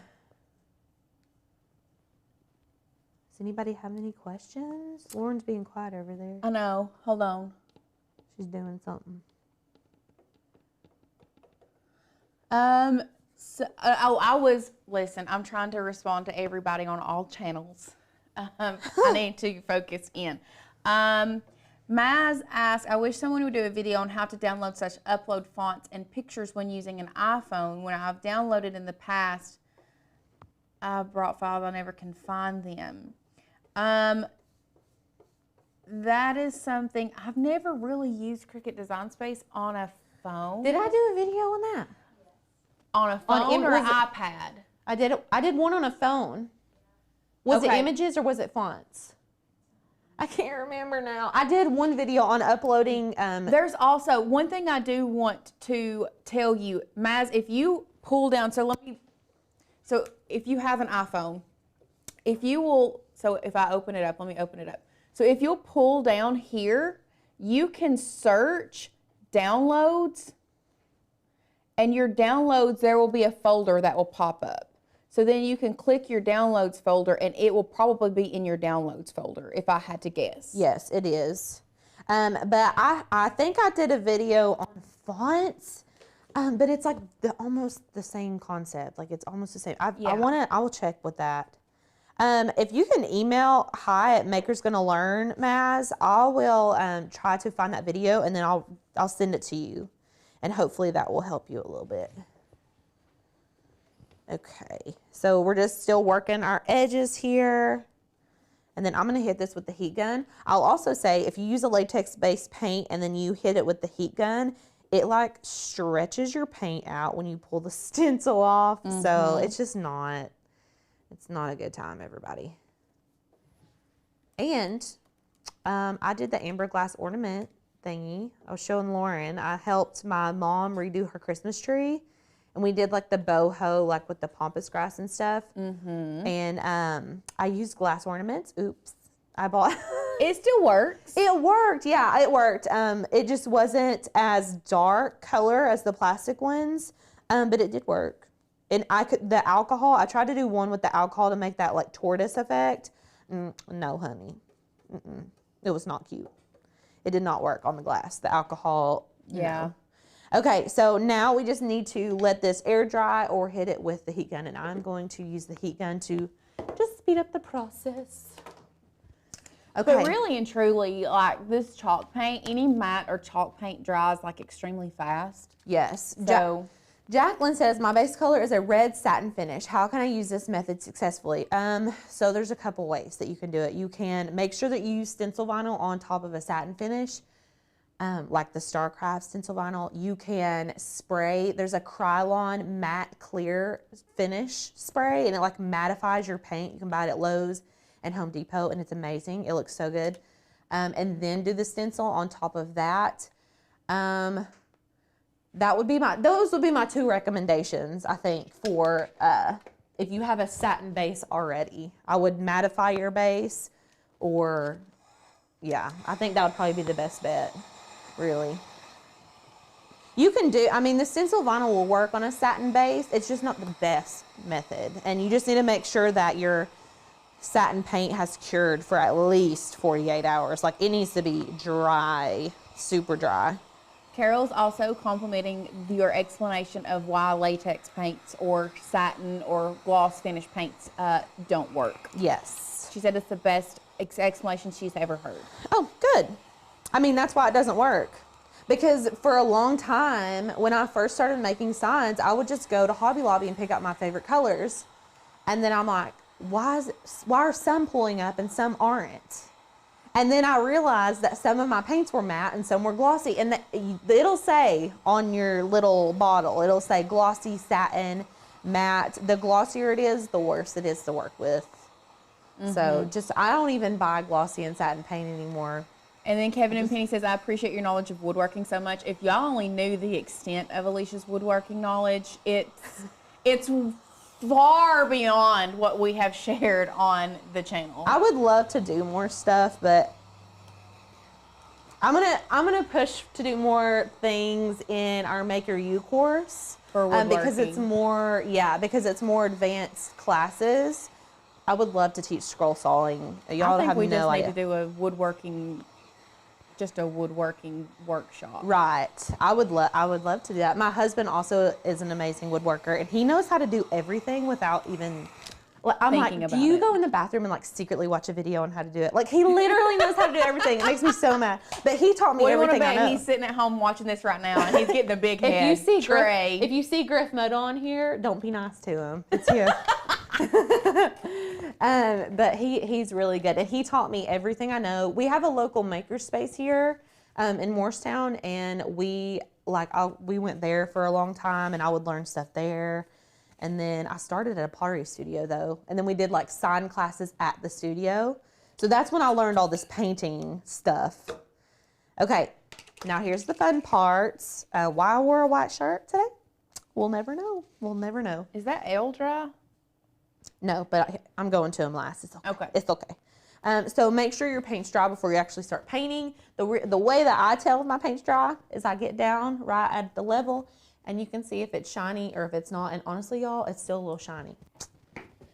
anybody have any questions? Lauren's being quiet over there. I know. Hold on. She's doing something. Listen, I'm trying to respond to everybody on all channels. I need to focus in. Maz asked, I wish someone would do a video on how to download such upload fonts and pictures when using an iPhone. When I've downloaded in the past, I brought files, I never can find them. That is something, I've never really used Cricut Design Space on a phone. Did I do a video on that? On a phone or was it- iPad? I did one on a phone. Was it Okay. images or was it fonts? I can't remember now. I did one video on uploading. There's also one thing I do want to tell you, Maz, if you pull down, so if you have an iPhone, if I open it up, let me open it up. So if you'll pull down here, you can search downloads, and your downloads, there will be a folder that will pop up. So then you can click your downloads folder, and it will probably be in your downloads folder, if I had to guess. Yes, it is. But I think I did a video on fonts, but it's like almost the same concept. Like it's almost the same. I will check with that. If you can email hi@makersgonnalearn, Maz, I will try to find that video, and then I'll send it to you, and hopefully that will help you a little bit. Okay, so we're just still working our edges here. And then I'm gonna hit this with the heat gun. I'll also say if you use a latex-based paint and then you hit it with the heat gun, it like stretches your paint out when you pull the stencil off. So it's just not, it's not a good time, everybody. And I did the amber glass ornament thingy. I was showing Lauren. I helped my mom redo her Christmas tree. And we did like the boho, like with the pampas grass and stuff. And I used glass ornaments. Oops. I bought. It still works. It worked. Yeah, it worked. It just wasn't as dark color as the plastic ones, but it did work. And the alcohol, I tried to do one with the alcohol to make that like tortoise effect, No, honey. It was not cute. It did not work on the glass. The alcohol, Yeah. no. Okay, so now we just need to let this air dry or hit it with the heat gun. And I'm going to use the heat gun to just speed up the process. Okay. But really and truly, like this chalk paint, any matte or chalk paint dries like extremely fast. Yes. So Jacqueline says, my base color is a red satin finish. How can I use this method successfully? So there's a couple ways that you can do it. You can make sure that you use stencil vinyl on top of a satin finish, like the Starcraft stencil vinyl. You can spray, there's a Krylon matte clear finish spray, and it like mattifies your paint. You can buy it at Lowe's and Home Depot, and it's amazing. It looks so good. And then do the stencil on top of that. Those would be my two recommendations, I think, for if you have a satin base already. I would mattify your base, or yeah, I think that would probably be the best bet, really. You can do, I mean, the stencil vinyl will work on a satin base. It's just not the best method. And you just need to make sure that your satin paint has cured for at least 48 hours. Like, it needs to be dry, super dry. Carol's also complimenting your explanation of why latex paints or satin or gloss finish paints don't work. Yes. She said it's the best explanation she's ever heard. Oh, good. I mean, that's why it doesn't work. Because for a long time, when I first started making signs, I would just go to Hobby Lobby and pick out my favorite colors. And then I'm like, why are some pulling up and some aren't? And then I realized that some of my paints were matte and some were glossy. And it'll say on your little bottle, it'll say glossy, satin, matte. The glossier it is, the worse it is to work with. So I don't even buy glossy and satin paint anymore. And then Kevin and Penny says, I appreciate your knowledge of woodworking so much. If y'all only knew the extent of Alicia's woodworking knowledge, it's far beyond what we have shared on the channel. I would love to do more stuff, but I'm gonna push to do more things in our Maker U course For woodworking. because it's more advanced classes. I would love to teach scroll sawing. Y'all I think have we no just idea. need to do a woodworking workshop. Right. I would love to do that. My husband also is an amazing woodworker, and he knows how to do everything without even. I'm Thinking like, about do you it. go in the bathroom and like secretly watch a video on how to do it? Like, he literally knows how to do everything. It makes me so mad. But he taught me We want to everything I bet know. he's sitting at home watching this right now, and he's getting a big head tray. If you see Griff Mud on here, don't be nice to him. It's him. But he's really good, and he taught me everything I know. We have a local makerspace here in Morristown, and we went there for a long time, and I would learn stuff there. And then I started at a pottery studio though, and then we did like sign classes at the studio. So that's when I learned all this painting stuff. Okay, now here's the fun parts. Why I wore a white shirt today? We'll never know. We'll never know. Is that L dry? No, but I'm going to them last. It's okay. Okay. It's okay. So make sure your paint's dry before you actually start painting. The way that I tell if my paint's dry is I get down right at the level, and you can see if it's shiny or if it's not. And honestly, y'all, it's still a little shiny.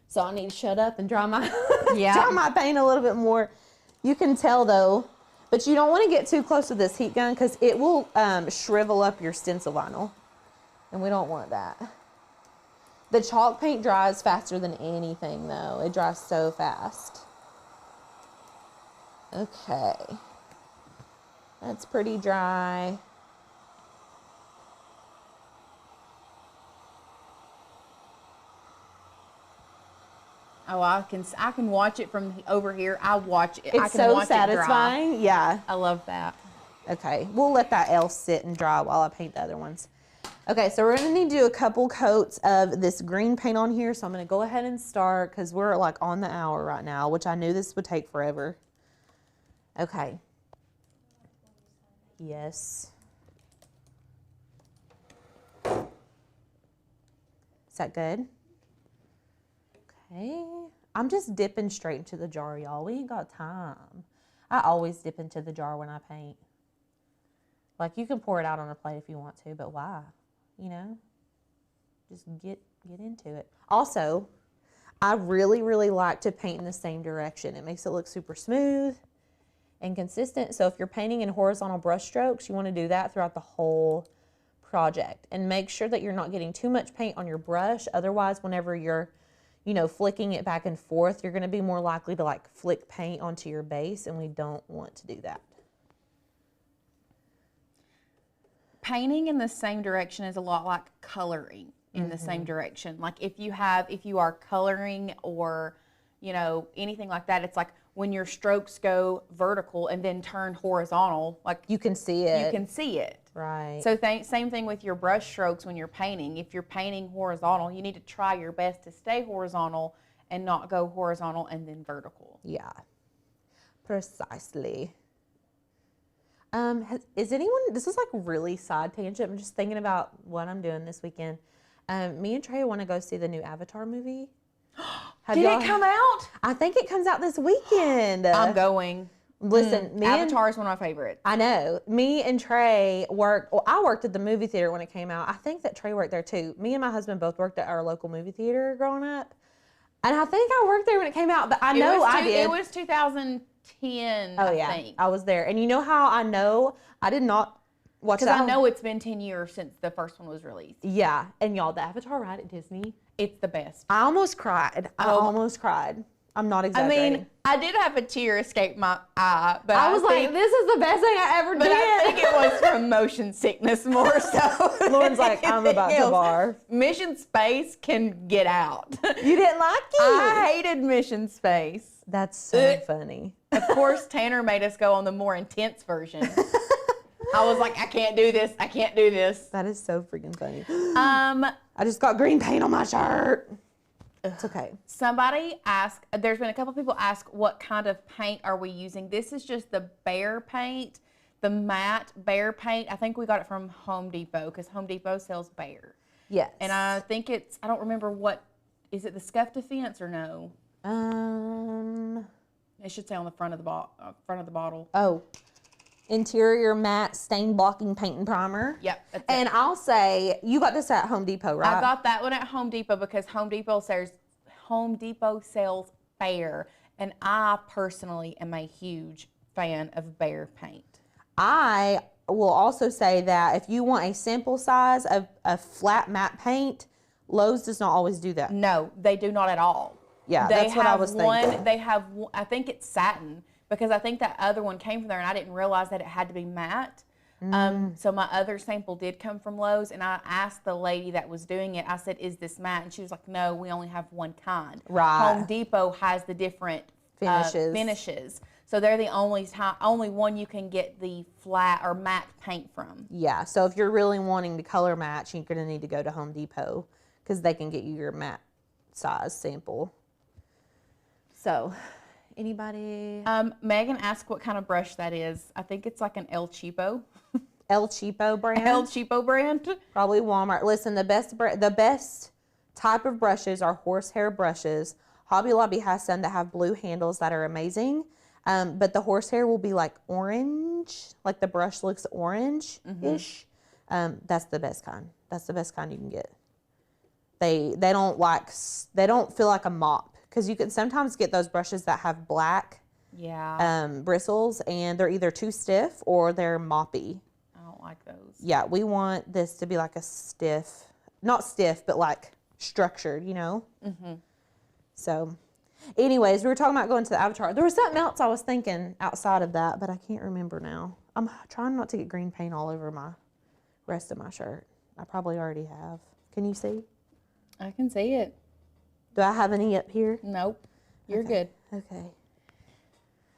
So I need to shut up and dry my dry my paint a little bit more. You can tell though, but you don't want to get too close to this heat gun because it will shrivel up your stencil vinyl, and we don't want that. The chalk paint dries faster than anything though. It dries so fast. Okay. That's pretty dry. Oh, I can watch it from over here. I watch it. I It's can so watch satisfying. It dry. Yeah. I love that. Okay. We'll let that L sit and dry while I paint the other ones. Okay, so we're gonna need to do a couple coats of this green paint on here. So I'm gonna go ahead and start because we're like on the hour right now, which I knew this would take forever. Okay. Yes. Is that good? Okay. I'm just dipping straight into the jar, y'all. We ain't got time. I always dip into the jar when I paint. Like, you can pour it out on a plate if you want to, but why? You know? Just get into it. Also, I really, really like to paint in the same direction. It makes it look super smooth and consistent. So if you're painting in horizontal brush strokes, you want to do that throughout the whole project. And make sure that you're not getting too much paint on your brush. Otherwise, whenever you're, flicking it back and forth, you're going to be more likely to like flick paint onto your base, and we don't want to do that. Painting in the same direction is a lot like coloring in the same direction. Like if you are coloring or, anything like that, it's like when your strokes go vertical and then turn horizontal, like you can see it. You can see it. Right. So same thing with your brush strokes when you're painting. If you're painting horizontal, you need to try your best to stay horizontal and not go horizontal and then vertical. Yeah, precisely. Is anyone, this is like really side tangent. I'm just thinking about what I'm doing this weekend. Me and Trey want to go see the new Avatar movie. Did it come out? I think it comes out this weekend. I'm going. Listen, Avatar is one of my favorites. I know. Me and Trey I worked at the movie theater when it came out. I think that Trey worked there too. Me and my husband both worked at our local movie theater growing up. And I think I worked there when it came out, but I did. It was 2010, I think. I was there. And you know how I know I did not watch that? Because I know it's been 10 years since the first one was released. Yeah. And y'all, the Avatar ride at Disney, it's the best. I almost cried. I'm not exaggerating. I mean, I did have a tear escape my eye, but I was like, this is the best thing I ever did. But I think it was from motion sickness more so. Lauren's like, I'm about to barf. Mission Space can get out. You didn't like it? I hated Mission Space. That's so funny. Of course, Tanner made us go on the more intense version. I was like, I can't do this. I can't do this. That is so freaking funny. I just got green paint on my shirt. It's okay. Somebody asked, there's been a couple people ask, what kind of paint are we using? This is just the Behr paint, the matte Behr paint. I think we got it from Home Depot because Home Depot sells Behr. Yes. And I think I don't remember is it the Scuff Defense or no? It should say on the front of the bottle. Oh. Interior matte stain blocking paint and primer. Yep. That's and it. I'll say, you got this at Home Depot, right? I got that one at Home Depot because Home Depot sells Behr, and I personally am a huge fan of Behr paint. I will also say that if you want a sample size of a flat matte paint, Lowe's does not always do that. No, they do not at all. Yeah, that's what I was thinking. They have, I think it's satin, because I think that other one came from there, and I didn't realize that it had to be matte. So my other sample did come from Lowe's, and I asked the lady that was doing it, I said, is this matte? And she was like, no, we only have one kind. Right. Home Depot has the different finishes. So they're the only one you can get the flat or matte paint from. Yeah, so if you're really wanting to color match, you're going to need to go to Home Depot because they can get you your matte size sample. So, anybody? Megan asked what kind of brush that is. I think it's like an El Cheapo. El Cheapo brand? El Cheapo brand. Probably Walmart. Listen, the best type of brushes are horsehair brushes. Hobby Lobby has some that have blue handles that are amazing. But the horsehair will be like orange, like the brush looks orange-ish. That's the best kind. That's the best kind you can get. They don't feel like a mop. Because you can sometimes get those brushes that have black bristles, and they're either too stiff or they're moppy. I don't like those. Yeah, we want this to be like a stiff, not stiff, but like structured, So, anyways, we were talking about going to the Avatar. There was something else I was thinking outside of that, but I can't remember now. I'm trying not to get green paint all over my rest of my shirt. I probably already have. Can you see? I can see it. Do I have any up here? Nope. You're good. Okay.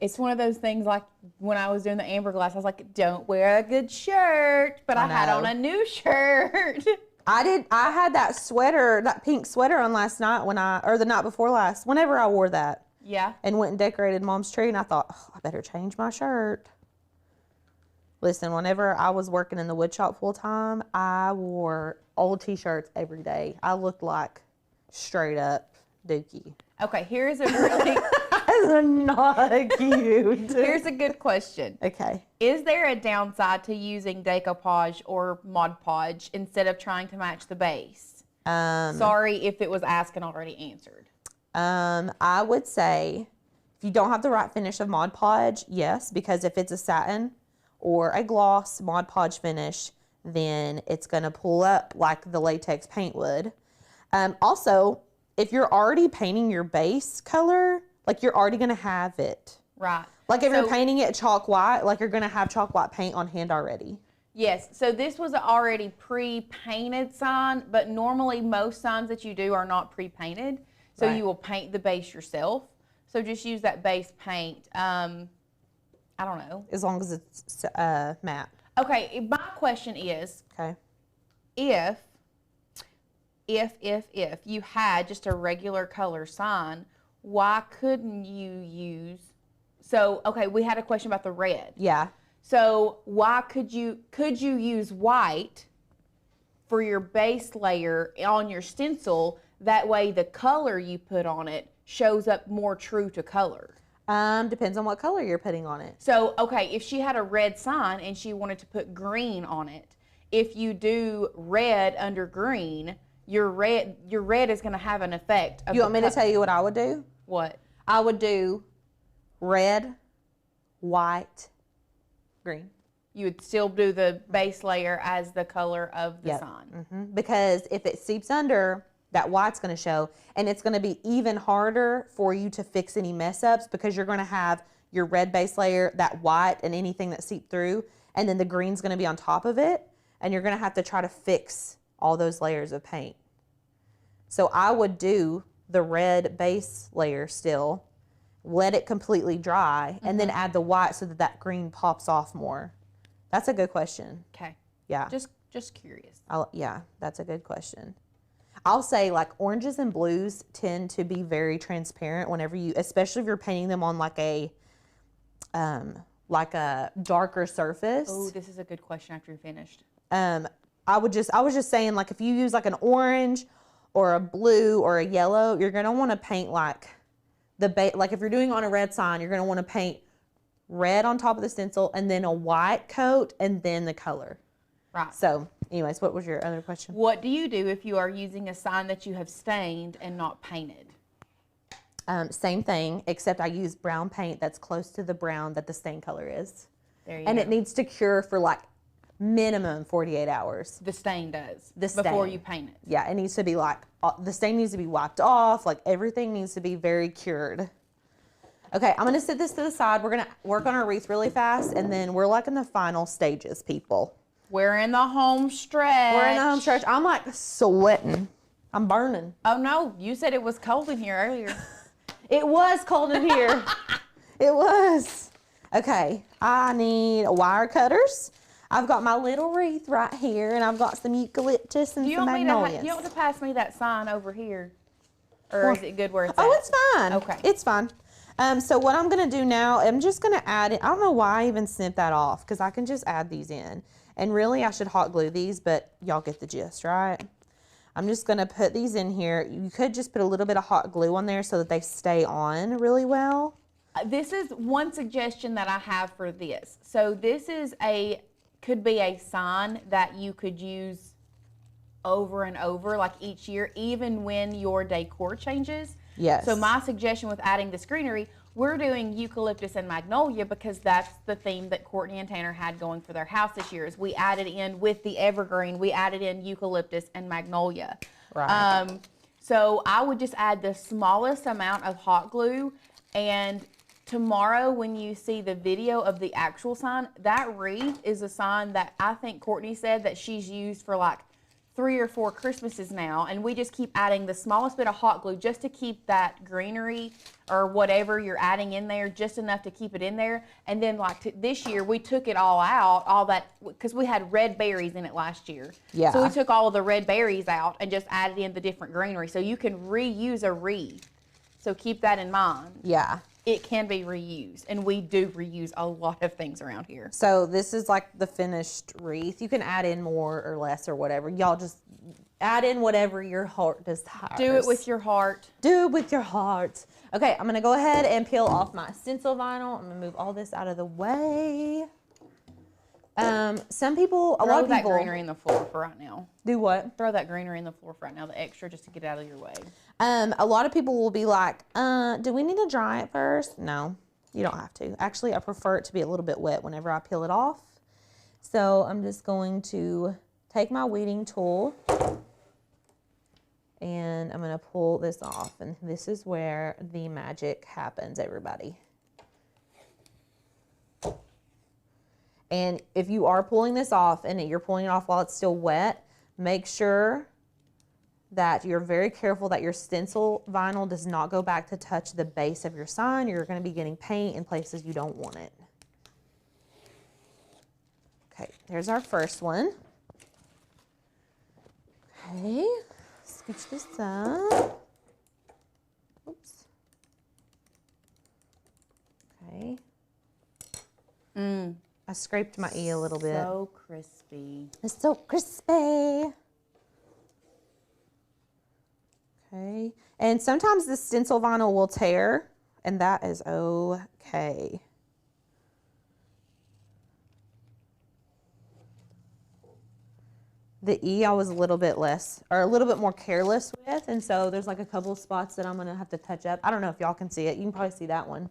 It's one of those things like when I was doing the amber glass, I was like, don't wear a good shirt. But I had on a new shirt. I had that sweater, that pink sweater on last night or the night before last, whenever I wore that. Yeah. And went and decorated Mom's tree, and I thought, I better change my shirt. Listen, whenever I was working in the wood shop full time, I wore old t-shirts every day. I looked like straight up dookie. Okay, here's a really That's not cute. Here's a good question. Okay. Is there a downside to using decoupage or Mod Podge instead of trying to match the base? Sorry if it was asked and already answered. I would say if you don't have the right finish of Mod Podge, yes, because if it's a satin or a gloss Mod Podge finish, then it's going to pull up like the latex paint would. Also, if you're already painting your base color, like you're already going to have it. Right. Like if you're painting it chalk white, like you're going to have chalk white paint on hand already. Yes, so this was an already pre-painted sign, but normally most signs that you do are not pre-painted. So you will paint the base yourself. So just use that base paint. I don't know. As long as it's matte. Okay, my question is, Okay. if you had just a regular color sign, why couldn't you use, so, okay, we had a question about the red. Yeah. So why could you use white for your base layer on your stencil? That way the color you put on it shows up more true to color. Depends on what color you're putting on it. So, okay, if she had a red sign and she wanted to put green on it, if you do red under green, your red is going to have an effect. You want me to tell you what I would do? What? I would do red, white, green. You would still do the base layer as the color of the sign. Because if it seeps under, that white's going to show, and it's going to be even harder for you to fix any mess ups because you're going to have your red base layer, that white, and anything that seeped through, and then the green's going to be on top of it, and you're going to have to try to fix all those layers of paint. So I would do the red base layer still, let it completely dry, and then add the white so that that green pops off more. That's a good question. Okay. Yeah. Just curious. Yeah, that's a good question. I'll say like oranges and blues tend to be very transparent whenever you, especially if you're painting them on like a darker surface. Oh, this is a good question after you're finished. I was just saying, like, if you use like an orange or a blue or a yellow, you're gonna want to paint like like if you're doing on a red sign, you're gonna want to paint red on top of the stencil and then a white coat and then the color. Right. So anyways, what was your other question? What do you do if you are using a sign that you have stained and not painted? Same thing, except I use brown paint that's close to the brown that the stain color is. There you and go. it needs to cure for like minimum 48 hours. The stain does. The stain. Before you paint it. Yeah, it needs to be like, the stain needs to be wiped off. Like everything needs to be very cured. Okay, I'm gonna set this to the side. We're gonna work on our wreath really fast, and then we're like in the final stages, people. We're in the home stretch. We're in the home stretch. I'm like sweating. I'm burning. Oh no, you said it was cold in here earlier. It was cold in here. It was. Okay, I need wire cutters. I've got my little wreath right here, and I've got some eucalyptus and some magnolias. You want to pass me that sign over here? Or is it good where it's Oh, at? it's fine. Okay. It's fine. So what I'm going to do now, I'm just going to add in, I don't know why I even snipped that off, because I can just add these in. And really, I should hot glue these, but y'all get the gist, right? I'm just going to put these in here. You could just put a little bit of hot glue on there so that they stay on really well. This is one suggestion that I have for this. So this is could be a sign that you could use over and over, like each year, even when your decor changes. Yes. So my suggestion with adding this greenery, we're doing eucalyptus and magnolia because that's the theme that Courtney and Tanner had going for their house this year. Is we added in with the evergreen, we added in eucalyptus and magnolia. Right. So I would just add the smallest amount of hot glue, and tomorrow when you see the video of the actual sign, that wreath is a sign that I think Courtney said that she's used for like 3 or 4 Christmases now, and we just keep adding the smallest bit of hot glue just to keep that greenery or whatever you're adding in there just enough to keep it in there. And then like this year we took it all out, all that, because we had red berries in it last year. Yeah. So we took all of the red berries out and just added in the different greenery. So you can reuse a wreath. So keep that in mind. Yeah. It can be reused, and we do reuse a lot of things around here. So this is like the finished wreath. You can add in more or less or whatever. Y'all just add in whatever your heart desires. Do it with your heart. Do it with your heart. Okay, I'm going to go ahead and peel off my stencil vinyl. I'm going to move all this out of the way. Some people, a lot of Throw that people greenery in the floor for right now. do what? Throw that greenery in the floor for right now, the extra, just to get it out of your way. A lot of people will be like, do we need to dry it first? No, you don't have to. Actually, I prefer it to be a little bit wet whenever I peel it off. So I'm just going to take my weeding tool and I'm going to pull this off. And this is where the magic happens, everybody. And if you are pulling this off and you're pulling it off while it's still wet, make sure that you're very careful that your stencil vinyl does not go back to touch the base of your sign. You're going to be getting paint in places you don't want it. Okay, there's our first one. Okay, scooch this up. Oops. Okay. I scraped my E a little bit. So crispy. It's so crispy. Okay. And sometimes the stencil vinyl will tear, and that is okay. The E I was a little bit less, or a little bit more careless with, and so there's like a couple of spots that I'm going to have to touch up. I don't know if y'all can see it. You can probably see that one.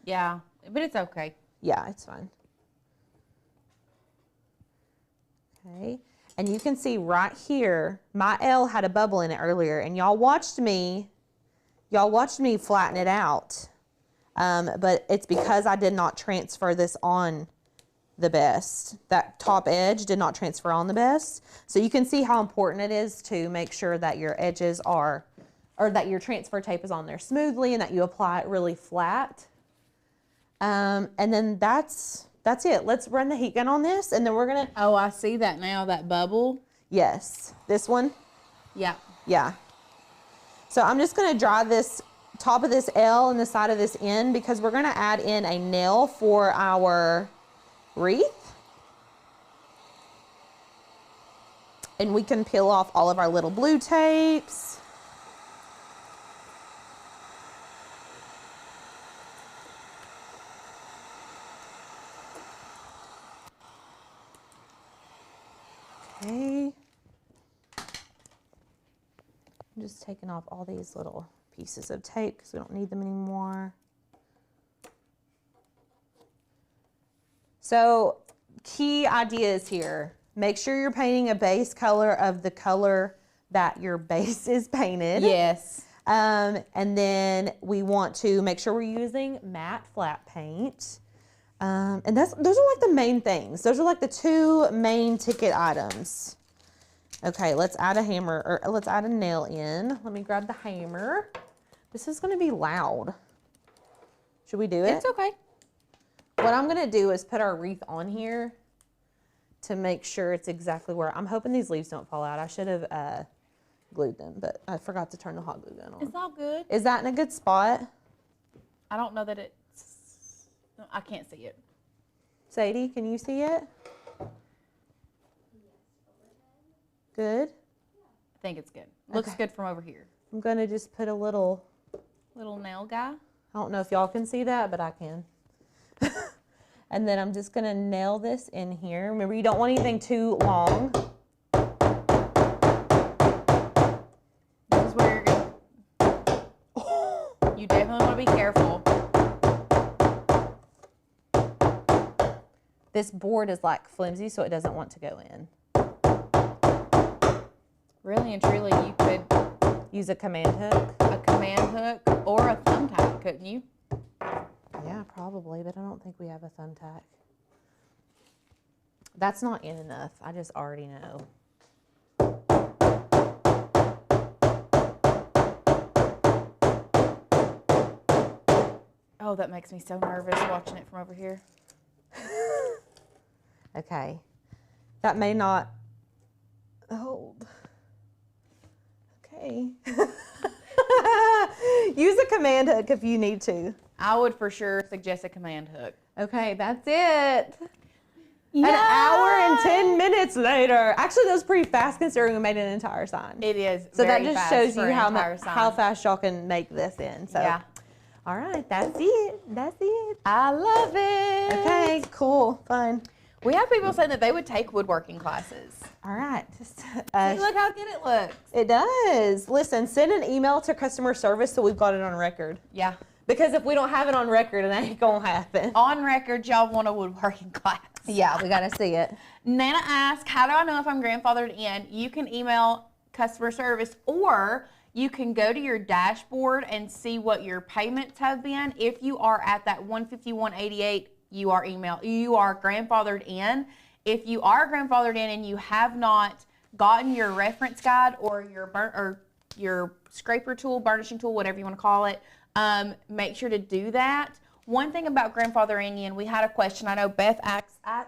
Yeah, but it's okay. Yeah, it's fine. Okay, and you can see right here, my L had a bubble in it earlier, and y'all watched me flatten it out, but it's because I did not transfer this on the best. That top edge did not transfer on the best. So you can see how important it is to make sure that your edges are, or that your transfer tape is on there smoothly and that you apply it really flat. And then that's it. Let's run the heat gun on this, and then we're gonna. Oh, I see that now, that bubble. Yes, this one. Yeah. Yeah. So I'm just gonna dry this top of this L and the side of this N because we're gonna add in a nail for our wreath. And we can peel off all of our little blue tapes. Okay. I'm just taking off all these little pieces of tape because we don't need them anymore. So, key ideas here. Make sure you're painting a base color of the color that your base is painted. Yes. And then we want to make sure we're using matte flat paint. And those are like the main things. Those are like the two main ticket items. Okay, let's add a hammer, or let's add a nail in. Let me grab the hammer. This is gonna be loud. Should we do it? It's okay. What I'm gonna do is put our wreath on here to make sure it's exactly where, I'm hoping these leaves don't fall out. I should have glued them, but I forgot to turn the hot glue gun on. It's all good. Is that in a good spot? I don't know that it's, I can't see it. Sadie, can you see it? Good? I think it's good. Looks good from over here. I'm gonna just put a little nail guy. I don't know if y'all can see that, but I can. And then I'm just gonna nail this in here. Remember, you don't want anything too long. This is where you're gonna, you definitely want to be careful. This board is like flimsy, so it doesn't want to go in. Really and truly, you could Use a command hook. a command hook or a thumbtack, couldn't you? Yeah, probably, but I don't think we have a thumbtack. That's not in enough. I just already know. Oh, that makes me so nervous watching it from over here. Okay. That may not hold. Okay. Use a command hook if you need to. I would for sure suggest a command hook. Okay, that's it. An hour and 10 minutes later. Actually, that was pretty fast considering we made an entire sign. It is. So that very just fast shows for you an how entire sign. how fast y'all can make this in. So, Yeah. All right, that's it. That's it. I love it. Okay, cool, fun. We have people saying that they would take woodworking classes. All right. See, look how good it looks. It does. Listen, send an email to customer service so we've got it on record. Yeah. Because if we don't have it on record, it ain't going to happen. On record, y'all want a woodworking class. Yeah, we got to see it. Nana asked, how do I know if I'm grandfathered in? You can email customer service, or you can go to your dashboard and see what your payments have been. If you are at that $151.88, you are grandfathered in. If you are grandfathered in and you have not gotten your reference guide or your scraper tool, burnishing tool, whatever you want to call it, make sure to do that. One thing about grandfathering in, we had a question. I know Beth asked that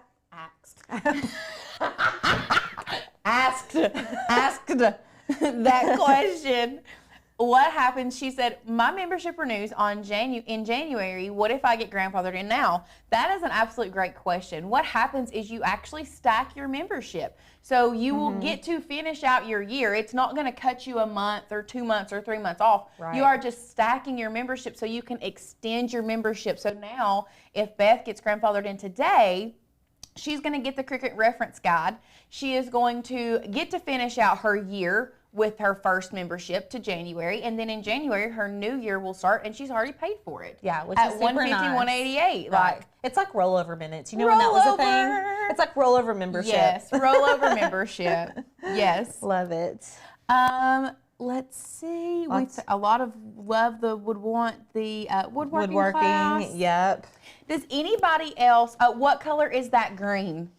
question. What happens? She said, my membership renews in January. What if I get grandfathered in now? That is an absolute great question. What happens is you actually stack your membership. So you will get to finish out your year. It's not going to cut you a month or 2 months or 3 months off. Right. You are just stacking your membership so you can extend your membership. So now if Beth gets grandfathered in today, she's going to get the Cricut reference guide. She is going to get to finish out her year with her first membership to January, and then in January her new year will start, and she's already paid for it. Yeah, which at is super nice. $151.88. Like, it's like rollover minutes. You know when that was a thing? It's like rollover membership. Yes, rollover membership. Yes, love it. Let's see. A lot of love would want the woodworking class. Yep. Does anybody else? What color is that green?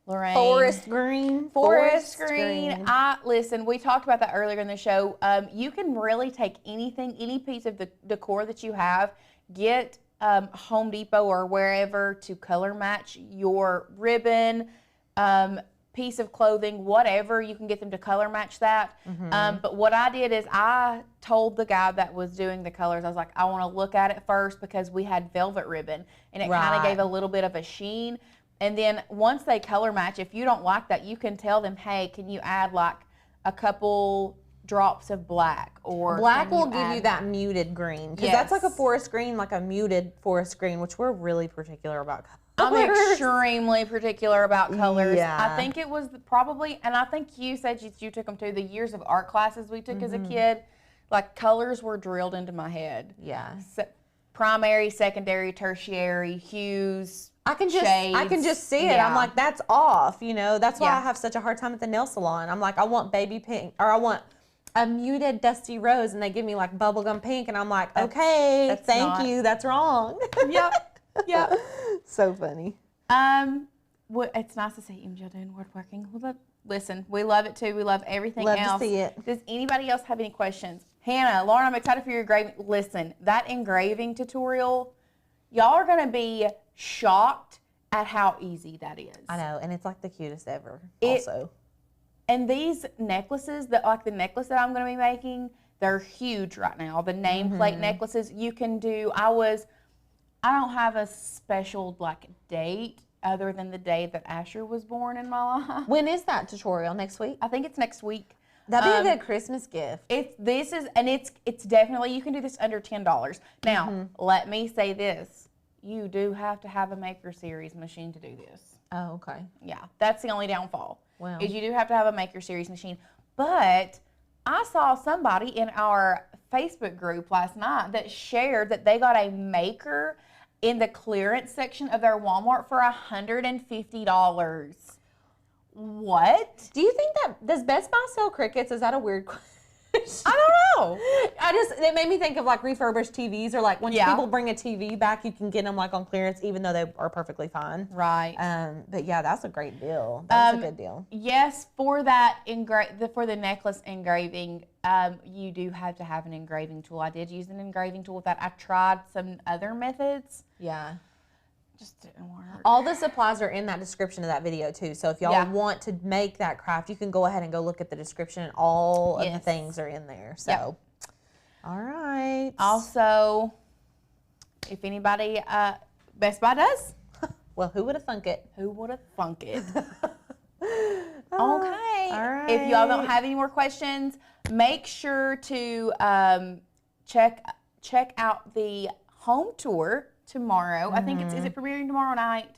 Lorraine. Forest green. Forest green. Listen, we talked about that earlier in the show. You can really take anything, any piece of the decor that you have, get Home Depot or wherever to color match your ribbon, piece of clothing, whatever. You can get them to color match that. But what I did is I told the guy that was doing the colors, I was like, I want to look at it first because we had velvet ribbon and it kind of gave a little bit of a sheen. And then once they color match, if you don't like that, you can tell them, hey, can you add like a couple drops of black? Or black will give you that muted green. Because that's like a forest green, like a muted forest green, which we're really particular about colors. I'm extremely particular about colors. Yeah. I think it was probably, and I think you said you took them too, the years of art classes we took as a kid, like colors were drilled into my head. Yeah. Primary, secondary, tertiary, hues, I can just see it. Yeah. I'm like, that's off, you know. That's why I have such a hard time at the nail salon. I'm like, I want baby pink, or I want a muted dusty rose, and they give me like bubblegum pink, and I'm like, okay, thank you. That's wrong. Yep. Yep. So funny. It's nice to see MJ doing woodworking. Listen, we love it too. We love everything else. Love to see it. Does anybody else have any questions? Hannah, Lauren, I'm excited for your engraving. Listen, that engraving tutorial, y'all are going to be shocked at how easy that is. I know, and it's like the cutest ever also. And these necklaces, like the necklace that I'm going to be making, they're huge right now. The nameplate necklaces you can do. I don't have a special like date other than the day that Asher was born in my life. When is that tutorial? Next week? I think it's next week. That'd be a good Christmas gift. It's definitely, you can do this under $10. Now, let me say this. You do have to have a Maker Series machine to do this. Oh, okay. Yeah, that's the only downfall. Wow. Is you do have to have a Maker Series machine. But I saw somebody in our Facebook group last night that shared that they got a maker in the clearance section of their Walmart for $150. What? Do you think does Best Buy sell Cricuts? Is that a weird question? I don't know. It made me think of like refurbished TVs, or like when people bring a TV back, you can get them like on clearance even though they are perfectly fine. Right. But yeah, that's a great deal. That's a good deal. Yes, for that for the necklace engraving, you do have to have an engraving tool. I did use an engraving tool with that. I tried some other methods. Yeah. Just didn't work. All the supplies are in that description of that video too. So if y'all want to make that craft, you can go ahead and go look at the description, and all of the things are in there. So, all right. Also, if anybody, Best Buy does. Well, who would have thunk it? Who would have thunk it? Okay. All right. If y'all don't have any more questions, make sure to check out the home tour tomorrow. I think is it premiering tomorrow night?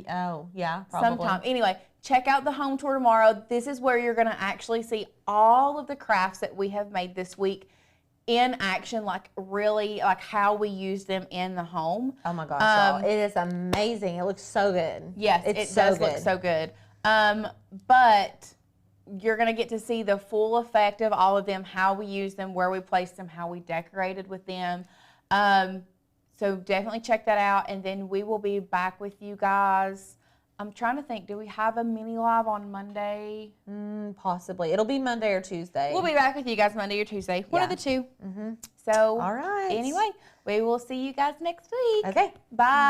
Oh, yeah, probably. sometime. Anyway, check out the home tour tomorrow. This is where you're going to actually see all of the crafts that we have made this week in action, like really like how we use them in the home. Oh my gosh, y'all. It is amazing. It looks so good. Yes, it does look so good. But you're going to get to see the full effect of all of them, how we use them, where we place them, how we decorated with them. So definitely check that out, and then we will be back with you guys. I'm trying to think, do we have a mini live on Monday? Possibly. It'll be Monday or Tuesday. We'll be back with you guys Monday or Tuesday. One of the two. So All right. anyway, we will see you guys next week. Okay. Bye.